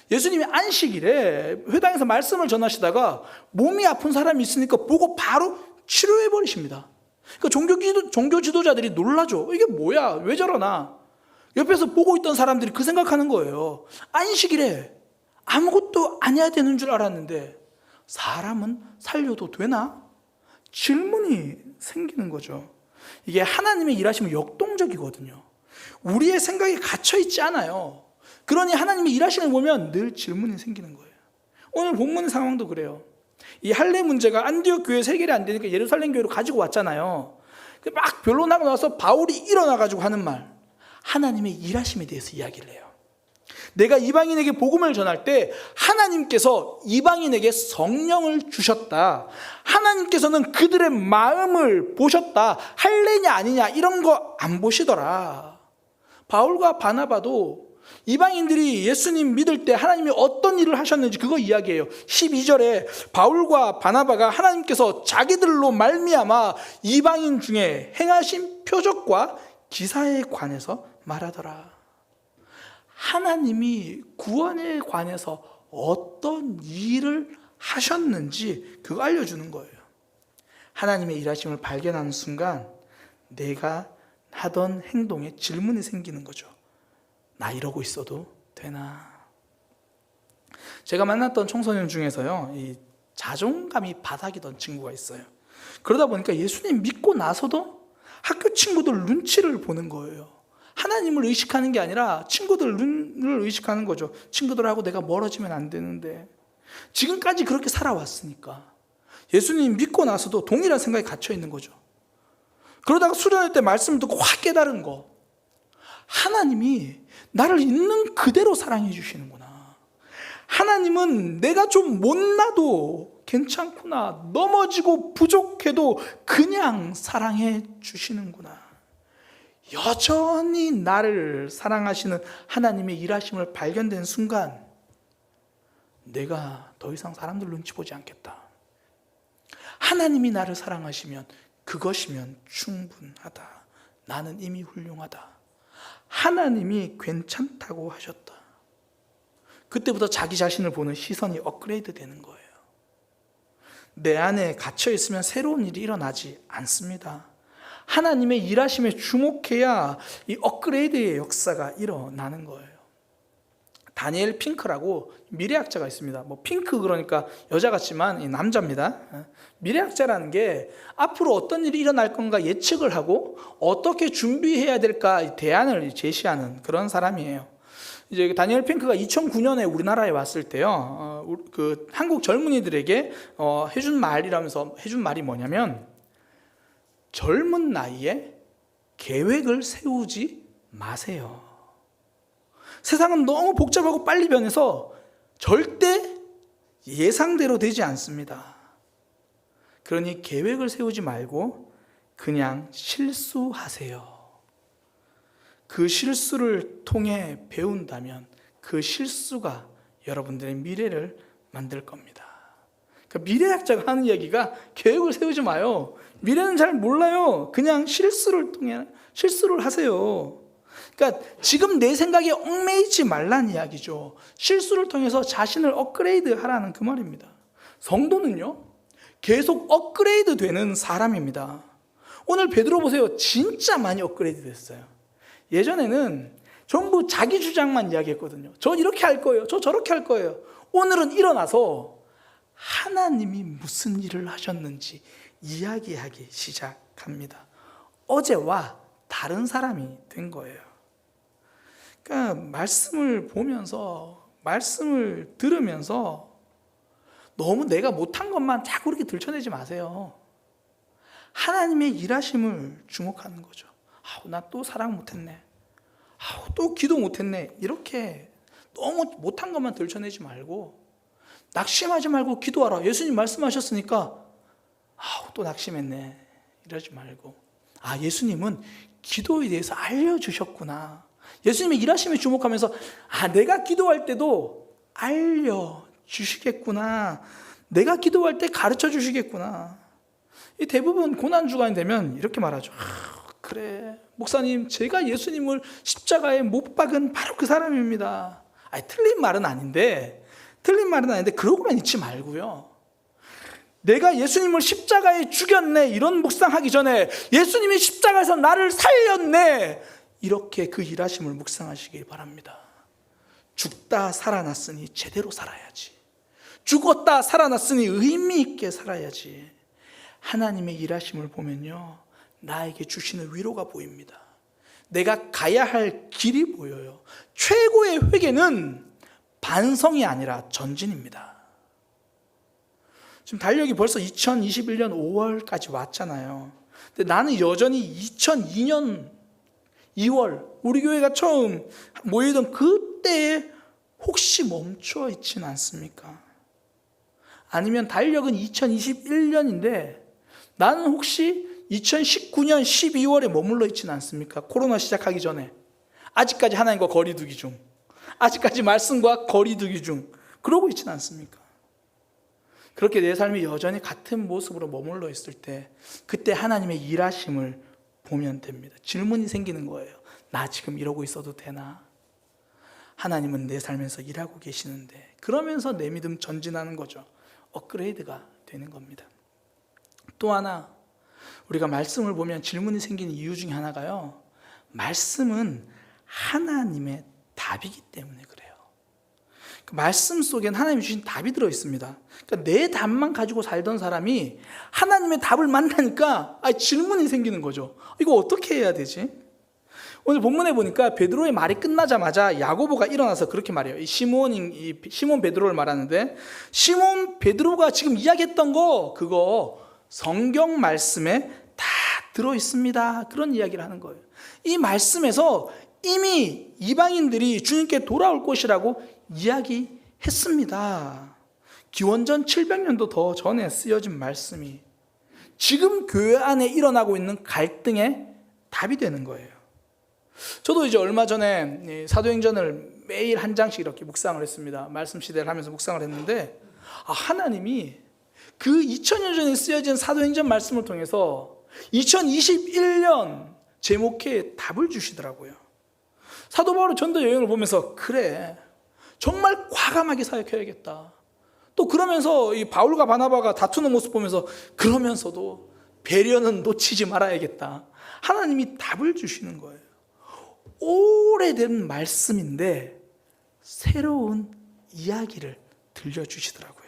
예수님이 안식일에 회당에서 말씀을 전하시다가 몸이 아픈 사람이 있으니까 보고 바로 치료해 버리십니다. 그러니까 종교 지도자들이 놀라죠. 이게 뭐야? 왜 저러나? 옆에서 보고 있던 사람들이 그 생각하는 거예요. 안식일에 아무것도 안 해야 되는 줄 알았는데 사람은 살려도 되나? 질문이 생기는 거죠. 이게 하나님의 일하심은 역동적이거든요. 우리의 생각에 갇혀 있지 않아요. 그러니 하나님의 일하시는 걸 보면 늘 질문이 생기는 거예요. 오늘 본문 상황도 그래요. 이 할례 문제가 안디옥 교회에서 해결이 안 되니까 예루살렘 교회로 가지고 왔잖아요. 막 변론하고 나서 바울이 일어나가지고 하는 말, 하나님의 일하심에 대해서 이야기를 해요. 내가 이방인에게 복음을 전할 때 하나님께서 이방인에게 성령을 주셨다. 하나님께서는 그들의 마음을 보셨다. 할례냐 아니냐 이런 거 안 보시더라. 바울과 바나바도 이방인들이 예수님 믿을 때 하나님이 어떤 일을 하셨는지 그거 이야기해요. 12절에 바울과 바나바가 하나님께서 자기들로 말미암아 이방인 중에 행하신 표적과 기사에 관해서 말하더라. 하나님이 구원에 관해서 어떤 일을 하셨는지 그거 알려주는 거예요. 하나님의 일하심을 발견하는 순간 내가 하던 행동에 질문이 생기는 거죠. 나 이러고 있어도 되나? 제가 만났던 청소년 중에서요, 이 자존감이 바닥이던 친구가 있어요. 그러다 보니까 예수님 믿고 나서도 학교 친구들 눈치를 보는 거예요. 하나님을 의식하는 게 아니라 친구들 눈을 의식하는 거죠. 친구들하고 내가 멀어지면 안 되는데. 지금까지 그렇게 살아왔으니까 예수님 믿고 나서도 동일한 생각에 갇혀 있는 거죠. 그러다가 수련회 때 말씀을 듣고 확 깨달은 거, 하나님이 나를 있는 그대로 사랑해 주시는구나. 하나님은 내가 좀 못나도 괜찮구나, 넘어지고 부족해도 그냥 사랑해 주시는구나. 여전히 나를 사랑하시는 하나님의 일하심을 발견된 순간 내가 더 이상 사람들 눈치 보지 않겠다. 하나님이 나를 사랑하시면 그것이면 충분하다. 나는 이미 훌륭하다. 하나님이 괜찮다고 하셨다. 그때부터 자기 자신을 보는 시선이 업그레이드 되는 거예요. 내 안에 갇혀 있으면 새로운 일이 일어나지 않습니다. 하나님의 일하심에 주목해야 이 업그레이드의 역사가 일어나는 거예요. 다니엘 핑크라고 미래학자가 있습니다. 뭐 핑크 그러니까 여자 같지만 남자입니다. 미래학자라는 게 앞으로 어떤 일이 일어날 건가 예측을 하고 어떻게 준비해야 될까 대안을 제시하는 그런 사람이에요. 이제 다니엘 핑크가 2009년에 우리나라에 왔을 때요, 그 한국 젊은이들에게 해준 말이라면서 해준 말이 뭐냐면, 젊은 나이에 계획을 세우지 마세요. 세상은 너무 복잡하고 빨리 변해서 절대 예상대로 되지 않습니다. 그러니 계획을 세우지 말고 그냥 실수하세요. 그 실수를 통해 배운다면 그 실수가 여러분들의 미래를 만들 겁니다. 그러니까 미래학자가 하는 이야기가 계획을 세우지 마요. 미래는 잘 몰라요. 그냥 실수를 통해 실수를 하세요. 그러니까 지금 내 생각에 얽매이지 말란 이야기죠. 실수를 통해서 자신을 업그레이드 하라는 그 말입니다. 성도는요, 계속 업그레이드 되는 사람입니다. 오늘 베드로 보세요. 진짜 많이 업그레이드 됐어요. 예전에는 전부 자기 주장만 이야기했거든요. 저 이렇게 할 거예요. 저 저렇게 할 거예요. 오늘은 일어나서 하나님이 무슨 일을 하셨는지 이야기하기 시작합니다. 어제와 다른 사람이 된 거예요. 그러니까 말씀을 보면서, 말씀을 들으면서 너무 내가 못한 것만 자꾸 이렇게 들춰내지 마세요. 하나님의 일하심을 주목하는 거죠. 나 또 사랑 못했네. 또 기도 못했네. 이렇게 너무 못한 것만 들춰내지 말고 낙심하지 말고 기도하라. 예수님 말씀하셨으니까 또 낙심했네. 이러지 말고 예수님은 기도에 대해서 알려주셨구나. 예수님의 일하심에 주목하면서 내가 기도할 때도 알려주시겠구나. 내가 기도할 때 가르쳐 주시겠구나. 이 대부분 고난주간이 되면 이렇게 말하죠. 그래 목사님, 제가 예수님을 십자가에 못 박은 바로 그 사람입니다. 틀린 말은 아닌데 그러고만 있지 말고요. 내가 예수님을 십자가에 죽였네 이런 묵상하기 전에 예수님이 십자가에서 나를 살렸네 이렇게 그 일하심을 묵상하시길 바랍니다. 죽다 살아났으니 제대로 살아야지. 죽었다 살아났으니 의미 있게 살아야지. 하나님의 일하심을 보면요, 나에게 주시는 위로가 보입니다. 내가 가야 할 길이 보여요. 최고의 회개는 반성이 아니라 전진입니다. 지금 달력이 벌써 2021년 5월까지 왔잖아요. 근데 나는 여전히 2002년 2월 우리 교회가 처음 모이던 그때에 혹시 멈춰 있지는 않습니까? 아니면 달력은 2021년인데 나는 혹시 2019년 12월에 머물러 있지는 않습니까? 코로나 시작하기 전에 아직까지 하나님과 거리두기 중, 아직까지 말씀과 거리두기 중 그러고 있지는 않습니까? 그렇게 내 삶이 여전히 같은 모습으로 머물러 있을 때 그때 하나님의 일하심을 보면 됩니다. 질문이 생기는 거예요. 나 지금 이러고 있어도 되나? 하나님은 내 삶에서 일하고 계시는데, 그러면서 내 믿음 전진하는 거죠. 업그레이드가 되는 겁니다. 또 하나, 우리가 말씀을 보면 질문이 생기는 이유 중에 하나가요, 말씀은 하나님의 답이기 때문에 그래요. 그 말씀 속엔 하나님이 주신 답이 들어있습니다. 그러니까 내 답만 가지고 살던 사람이 하나님의 답을 만나니까 질문이 생기는 거죠. 이거 어떻게 해야 되지? 오늘 본문에 보니까 베드로의 말이 끝나자마자 야고보가 일어나서 그렇게 말해요. 시몬 베드로를 말하는데, 시몬 베드로가 지금 이야기했던 거 그거 성경 말씀에 다 들어있습니다. 그런 이야기를 하는 거예요. 이 말씀에서 이미 이방인들이 주님께 돌아올 것이라고 이야기했습니다. 기원전 700년도 더 전에 쓰여진 말씀이 지금 교회 안에 일어나고 있는 갈등의 답이 되는 거예요. 저도 이제 얼마 전에 사도행전을 매일 한 장씩 이렇게 묵상을 했습니다. 말씀 시대를 하면서 묵상을 했는데, 하나님이 그 2000년 전에 쓰여진 사도행전 말씀을 통해서 2021년 제목회에 답을 주시더라고요. 사도 바울의 전도 여행을 보면서 그래, 정말 과감하게 사역해야겠다. 또 그러면서 이 바울과 바나바가 다투는 모습 보면서 그러면서도 배려는 놓치지 말아야겠다. 하나님이 답을 주시는 거예요. 오래된 말씀인데 새로운 이야기를 들려주시더라고요.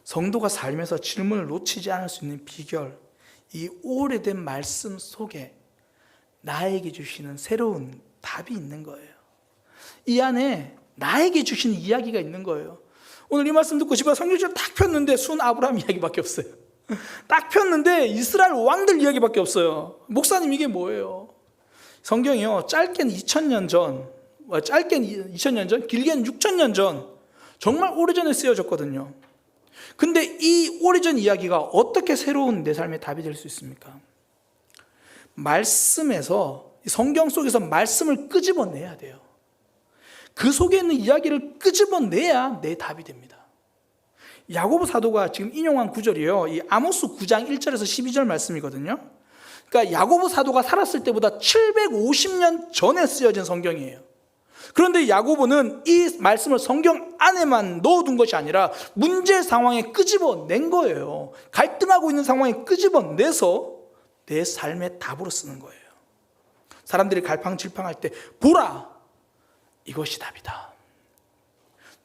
성도가 살면서 질문을 놓치지 않을 수 있는 비결, 이 오래된 말씀 속에 나에게 주시는 새로운 답이 있는 거예요. 이 안에 나에게 주시는 이야기가 있는 거예요. 오늘 이 말씀 듣고 집에 성경책을 딱 폈는데 순 아브라함 이야기밖에 없어요. 딱 폈는데 이스라엘 왕들 이야기밖에 없어요. 목사님 이게 뭐예요? 성경이요, 짧게는 2000년 전, 짧게는 2000년 전, 길게는 6000년 전, 정말 오래전에 쓰여졌거든요. 근데 이 오래전 이야기가 어떻게 새로운 내 삶의 답이 될 수 있습니까? 말씀에서, 성경 속에서 말씀을 끄집어내야 돼요. 그 속에 있는 이야기를 끄집어내야 내 답이 됩니다. 야고보 사도가 지금 인용한 구절이에요. 이 아모스 9장 1절에서 12절 말씀이거든요. 그러니까 야고보 사도가 살았을 때보다 750년 전에 쓰여진 성경이에요. 그런데 야고보는 이 말씀을 성경 안에만 넣어둔 것이 아니라 문제 상황에 끄집어낸 거예요. 갈등하고 있는 상황에 끄집어내서 내 삶의 답으로 쓰는 거예요. 사람들이 갈팡질팡할 때 보라, 이것이 답이다.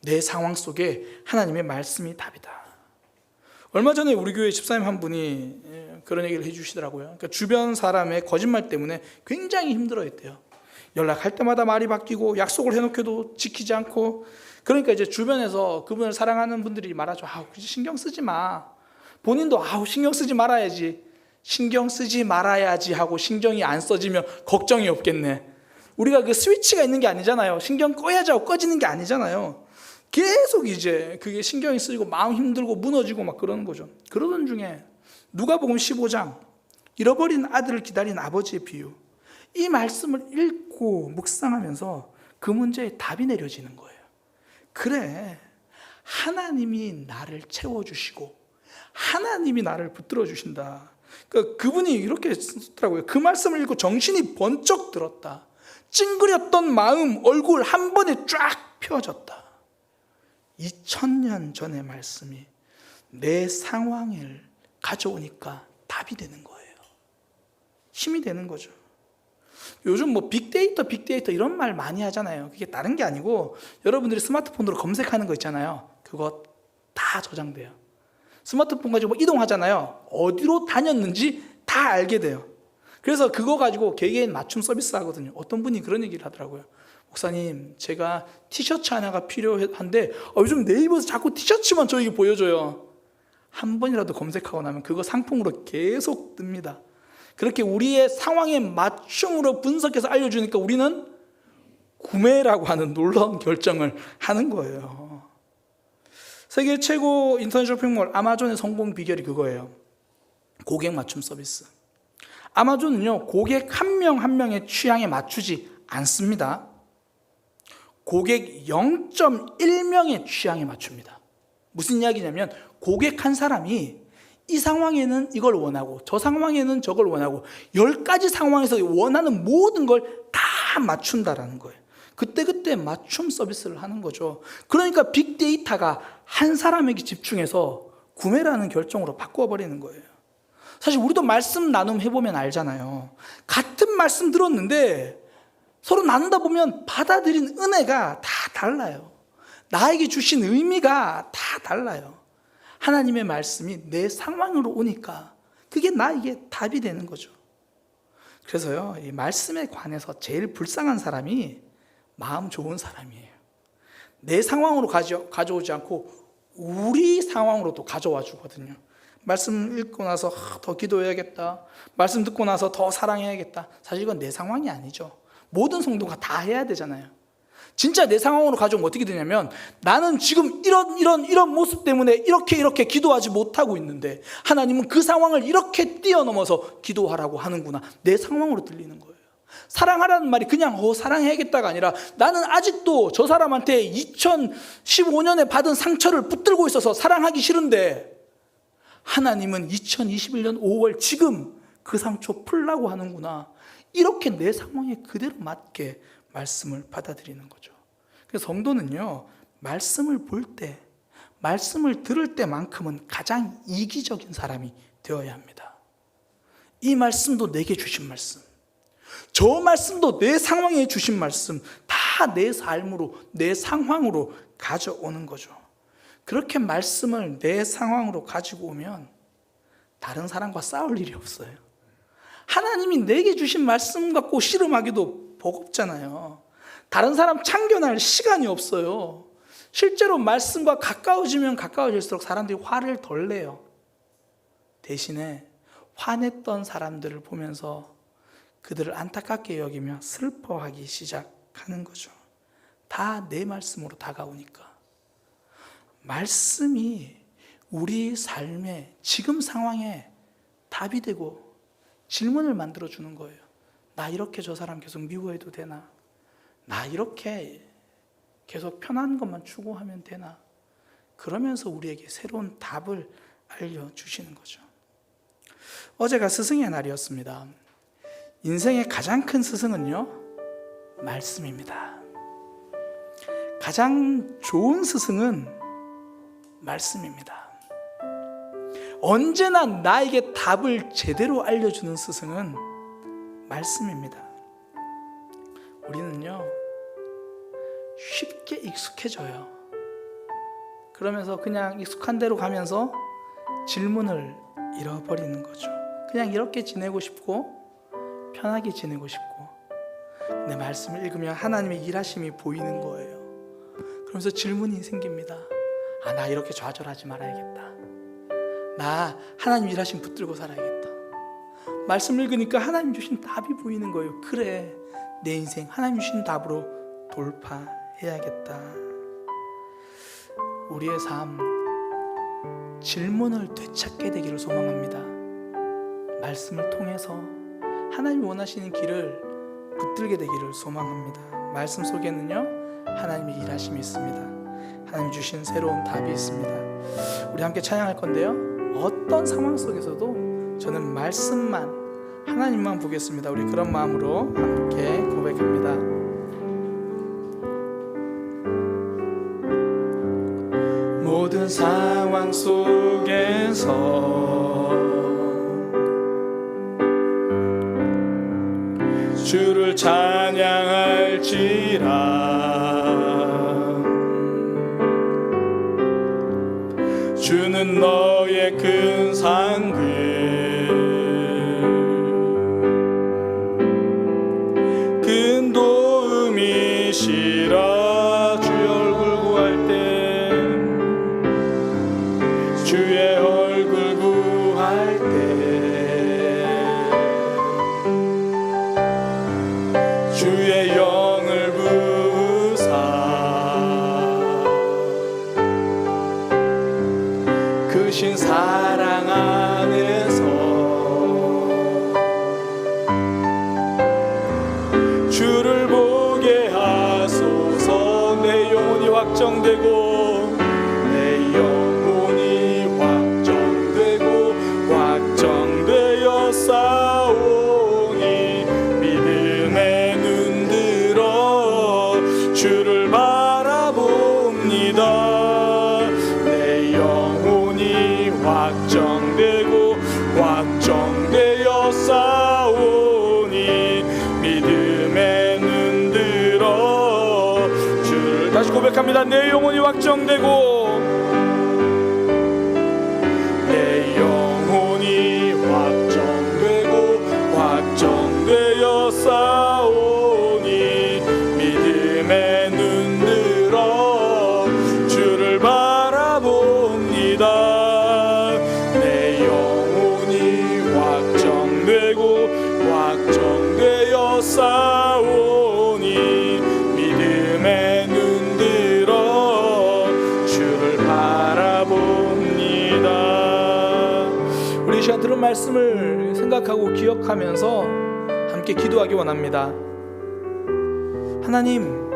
내 상황 속에 하나님의 말씀이 답이다. 얼마 전에 우리 교회 집사님 한 분이 그런 얘기를 해주시더라고요. 그러니까 주변 사람의 거짓말 때문에 굉장히 힘들어했대요. 연락할 때마다 말이 바뀌고 약속을 해놓고도 지키지 않고, 그러니까 이제 주변에서 그분을 사랑하는 분들이 말하죠. 아우, 신경 쓰지 마. 본인도 아우, 신경 쓰지 말아야지. 신경 쓰지 말아야지 하고 신경이 안 써지면 걱정이 없겠네. 우리가 그 스위치가 있는 게 아니잖아요. 신경 꺼야지 하고 꺼지는 게 아니잖아요. 계속 이제 그게 신경이 쓰이고 마음 힘들고 무너지고 막 그러는 거죠. 그러던 중에 누가복음 15장, 잃어버린 아들을 기다린 아버지의 비유, 이 말씀을 읽고 묵상하면서 그 문제에 답이 내려지는 거예요. 그래, 하나님이 나를 채워주시고 하나님이 나를 붙들어 주신다. 그러니까 그분이 이렇게 쓰더라고요. 그 말씀을 읽고 정신이 번쩍 들었다. 찡그렸던 마음, 얼굴 한 번에 쫙 펴졌다. 2000년 전의 말씀이 내 상황을 가져오니까 답이 되는 거예요. 힘이 되는 거죠. 요즘 뭐 빅데이터 이런 말 많이 하잖아요. 그게 다른 게 아니고 여러분들이 스마트폰으로 검색하는 거 있잖아요. 그거 다 저장돼요. 스마트폰 가지고 뭐 이동하잖아요. 어디로 다녔는지 다 알게 돼요. 그래서 그거 가지고 개개인 맞춤 서비스 하거든요. 어떤 분이 그런 얘기를 하더라고요. 목사님, 제가 티셔츠 하나가 필요한데 요즘 네이버에서 자꾸 티셔츠만 저에게 보여줘요. 한 번이라도 검색하고 나면 그거 상품으로 계속 뜹니다. 그렇게 우리의 상황에 맞춤으로 분석해서 알려주니까 우리는 구매라고 하는 놀라운 결정을 하는 거예요. 세계 최고 인터넷 쇼핑몰 아마존의 성공 비결이 그거예요. 고객 맞춤 서비스. 아마존은요, 고객 한 명 한 명의 취향에 맞추지 않습니다. 고객 0.1명의 취향에 맞춥니다. 무슨 이야기냐면 고객 한 사람이 이 상황에는 이걸 원하고 저 상황에는 저걸 원하고 10가지 상황에서 원하는 모든 걸 다 맞춘다라는 거예요. 그때 맞춤 서비스를 하는 거죠. 그러니까 빅데이터가 한 사람에게 집중해서 구매라는 결정으로 바꿔버리는 거예요. 사실 우리도 말씀 나눔 해보면 알잖아요. 같은 말씀 들었는데 서로 나누다 보면 받아들인 은혜가 다 달라요. 나에게 주신 의미가 다 달라요. 하나님의 말씀이 내 상황으로 오니까 그게 나에게 답이 되는 거죠. 그래서요, 이 말씀에 관해서 제일 불쌍한 사람이 마음 좋은 사람이에요. 내 상황으로 가져오지 않고 우리 상황으로 또 가져와 주거든요. 말씀 읽고 나서 더 기도해야겠다. 말씀 듣고 나서 더 사랑해야겠다. 사실 이건 내 상황이 아니죠. 모든 성도가 다 해야 되잖아요. 진짜 내 상황으로 가져오면 어떻게 되냐면 나는 지금 이런 모습 때문에 이렇게 기도하지 못하고 있는데 하나님은 그 상황을 이렇게 뛰어넘어서 기도하라고 하는구나. 내 상황으로 들리는 거예요. 사랑하라는 말이 그냥 사랑해야겠다가 아니라 나는 아직도 저 사람한테 2015년에 받은 상처를 붙들고 있어서 사랑하기 싫은데 하나님은 2021년 5월 지금 그 상처 풀라고 하는구나. 이렇게 내 상황에 그대로 맞게 말씀을 받아들이는 거죠. 그래서 성도는요, 말씀을 볼 때, 말씀을 들을 때만큼은 가장 이기적인 사람이 되어야 합니다. 이 말씀도 내게 주신 말씀, 저 말씀도 내 상황에 주신 말씀, 다 내 삶으로, 내 상황으로 가져오는 거죠. 그렇게 말씀을 내 상황으로 가지고 오면 다른 사람과 싸울 일이 없어요. 하나님이 내게 주신 말씀 갖고 씨름하기도 버겁잖아요. 다른 사람 참견할 시간이 없어요. 실제로 말씀과 가까워지면 가까워질수록 사람들이 화를 덜 내요. 대신에 화냈던 사람들을 보면서 그들을 안타깝게 여기며 슬퍼하기 시작하는 거죠. 다 내 말씀으로 다가오니까. 말씀이 우리 삶의 지금 상황에 답이 되고 질문을 만들어주는 거예요. 나 이렇게 저 사람 계속 미워해도 되나? 나 이렇게 계속 편한 것만 추구하면 되나? 그러면서 우리에게 새로운 답을 알려주시는 거죠. 어제가 스승의 날이었습니다. 인생의 가장 큰 스승은요, 말씀입니다. 가장 좋은 스승은 말씀입니다. 언제나 나에게 답을 제대로 알려주는 스승은 말씀입니다. 우리는요, 쉽게 익숙해져요. 그러면서 그냥 익숙한 대로 가면서 질문을 잃어버리는 거죠. 그냥 이렇게 지내고 싶고 편하게 지내고 싶고, 내 말씀을 읽으면 하나님의 일하심이 보이는 거예요. 그러면서 질문이 생깁니다. 나 이렇게 좌절하지 말아야겠다. 나 하나님 일하심 붙들고 살아야겠다. 말씀 읽으니까 하나님 주신 답이 보이는 거예요. 그래, 내 인생 하나님 주신 답으로 돌파해야겠다. 우리의 삶, 질문을 되찾게 되기를 소망합니다. 말씀을 통해서 하나님이 원하시는 길을 붙들게 되기를 소망합니다. 말씀 속에는요, 하나님의 일하심이 있습니다. 하나님 주신 새로운 답이 있습니다. 우리 함께 찬양할 건데요, 어떤 상황 속에서도 저는 말씀만, 하나님만 보겠습니다. 우리 그런 마음으로 함께 고백합니다. 모든 상황 속에서 주를 찬양할지라. 주는 너의 큰 상급, 큰 도움이시라. 주의 얼굴 구할 때, 주의 얼굴 구할 때, 주의 영을 부으사 크신 사랑 안에서 주를 보게 하소서. 내 영혼이 확정되고, 내 영혼이 확정되고 확정되어 싸우니 믿음의 눈 들어 주를 바라봅니다. 내 영혼이 확정되고 확정되어 싸우니 믿음의 눈 들어 주를. 다시 고백합니다. 내 영혼이 확정되고, 내 영혼이 확정되고 확정되어 싸우니 믿음의 눈 들어 주를 바라봅니다. 내 영혼이 확정되고 확정되어 싸우니 믿음의 눈 들어 주를 바라봅니다. 우리 이 시간 들은 말씀을 생각하고 기억하면서 함께 함께 기도하기 원합니다. 하나님,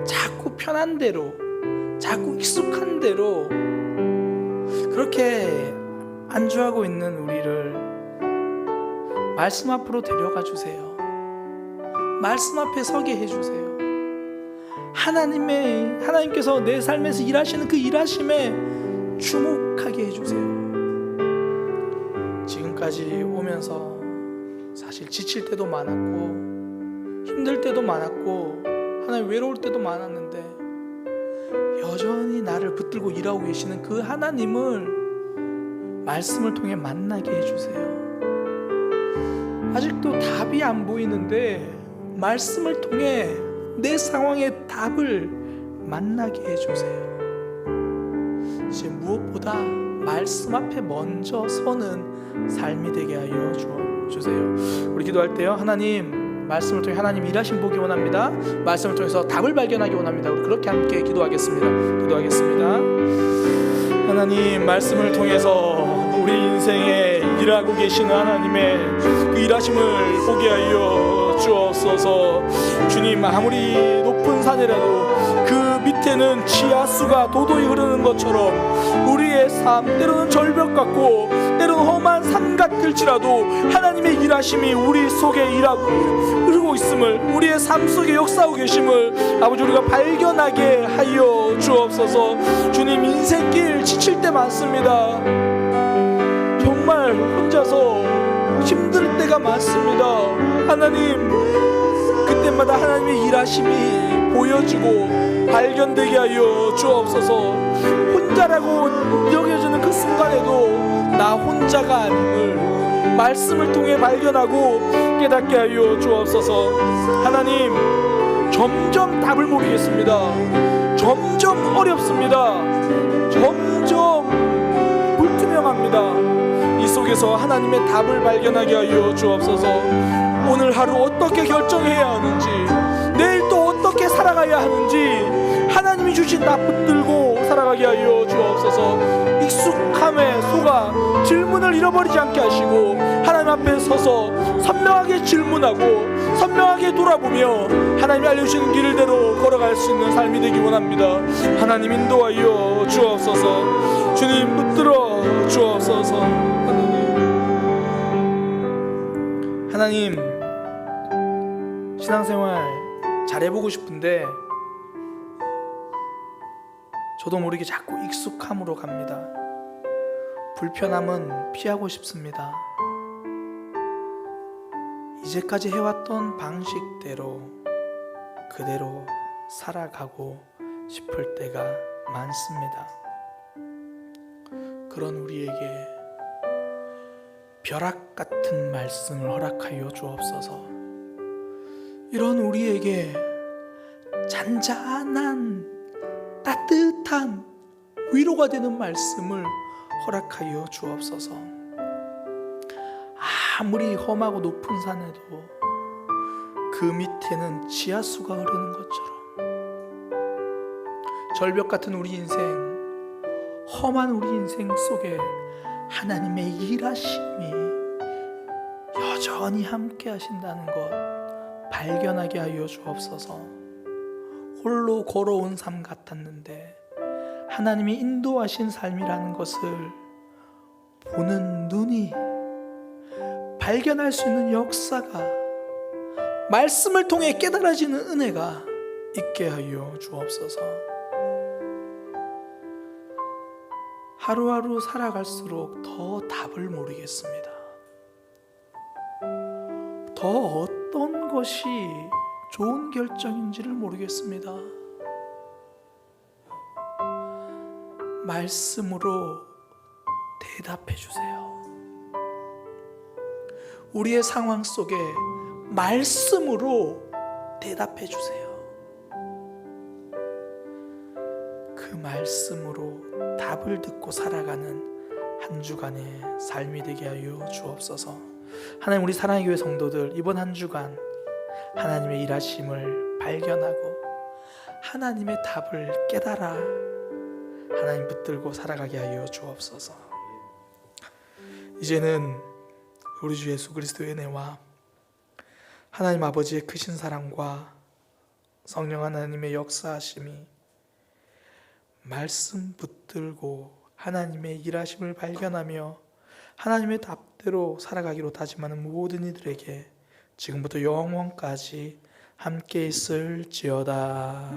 자꾸 편한 대로, 자꾸 익숙한 대로 그렇게 안주하고 있는 우리를 말씀 앞으로 데려가 주세요. 말씀 앞에 서게 해주세요. 하나님께서 내 삶에서 일하시는 그 일하심에 주목하게 해주세요. 지금까지 오면서 사실 지칠 때도 많았고 힘들 때도 많았고 하나님 외로울 때도 많았는데 여전히 나를 붙들고 일하고 계시는 그 하나님을 말씀을 통해 만나게 해주세요. 아직도 답이 안 보이는데 말씀을 통해 내 상황의 답을 만나게 해주세요. 이제 무엇보다 말씀 앞에 먼저 서는 삶이 되게 하여 주세요. 우리 기도할 때요, 하나님 말씀을 통해 하나님 일하심 보기 원합니다. 말씀을 통해서 답을 발견하기 원합니다. 우리 그렇게 함께 기도하겠습니다. 하나님, 말씀을 통해서 우리 인생에 일하고 계시는 하나님의 그 일하심을 보게 하여 주옵소서. 주님, 아무리 높은 산이라도 그 밑에는 지하수가 도도히 흐르는 것처럼 우리의 삶, 때로는 절벽 같고 때로는 험한 산 같을지라도 하나님의 일하심이 우리 속에 흐르고 있음을, 우리의 삶 속에 역사하고 계심을 아버지 우리가 발견하게 하여 주옵소서. 주님, 인생길 지칠 때 많습니다. 정말 혼자서 힘들 때가 많습니다. 하나님, 그때마다 하나님의 일하심이 보여지고 발견되게 하여 주옵소서. 혼자라고 여겨지는 그 순간에도 나 혼자가 아님을 말씀을 통해 발견하고 깨닫게 하여 주옵소서. 하나님, 점점 답을 모르겠습니다. 점점 어렵습니다. 점점 불투명합니다. 이 속에서 하나님의 답을 발견하게 하여 주옵소서. 오늘 하루 어떻게 결정해야 하는지, 내일 또 어떻게 살아가야 하는지 하나님이 주신 나 붙들고 살아가게 하여 주옵소서. 익숙함에 속아 질문을 잃어버리지 않게 하시고 하나님 앞에 서서 선명하게 질문하고 선명하게 돌아보며 하나님이 알려주시는 길대로 걸어갈 수 있는 삶이 되기 원합니다. 하나님, 인도하여 주옵소서. 주님, 붙들어 주옵소서. 하나님, 신앙생활 잘해보고 싶은데 저도 모르게 자꾸 익숙함으로 갑니다. 불편함은 피하고 싶습니다. 이제까지 해왔던 방식대로 그대로 살아가고 싶을 때가 많습니다. 그런 우리에게 벼락 같은 말씀을 허락하여 주옵소서. 이런 우리에게 잔잔한 따뜻한 위로가 되는 말씀을 허락하여 주옵소서. 아무리 험하고 높은 산에도 그 밑에는 지하수가 흐르는 것처럼 절벽 같은 우리 인생, 험한 우리 인생 속에 하나님의 일하심이 여전히 함께 하신다는 것 발견하게 하여 주옵소서. 홀로 걸어온 삶 같았는데 하나님이 인도하신 삶이라는 것을 보는 눈이, 발견할 수 있는 역사가, 말씀을 통해 깨달아지는 은혜가 있게 하여 주옵소서. 하루하루 살아갈수록 더 답을 모르겠습니다. 더 어떤 것이 좋은 결정인지를 모르겠습니다. 말씀으로 대답해 주세요. 우리의 상황 속에 말씀으로 대답해 주세요. 그 말씀으로 답을 듣고 살아가는 한 주간의 삶이 되게 하여 주옵소서. 하나님, 우리 사랑의 교회 성도들 이번 한 주간 하나님의 일하심을 발견하고 하나님의 답을 깨달아 하나님 붙들고 살아가게 하여 주옵소서. 이제는 우리 주 예수 그리스도의 은혜와 하나님 아버지의 크신 사랑과 성령 하나님의 역사하심이 말씀 붙들고 하나님의 일하심을 발견하며 하나님의 답대로 살아가기로 다짐하는 모든 이들에게 지금부터 영원까지 함께 있을지어다.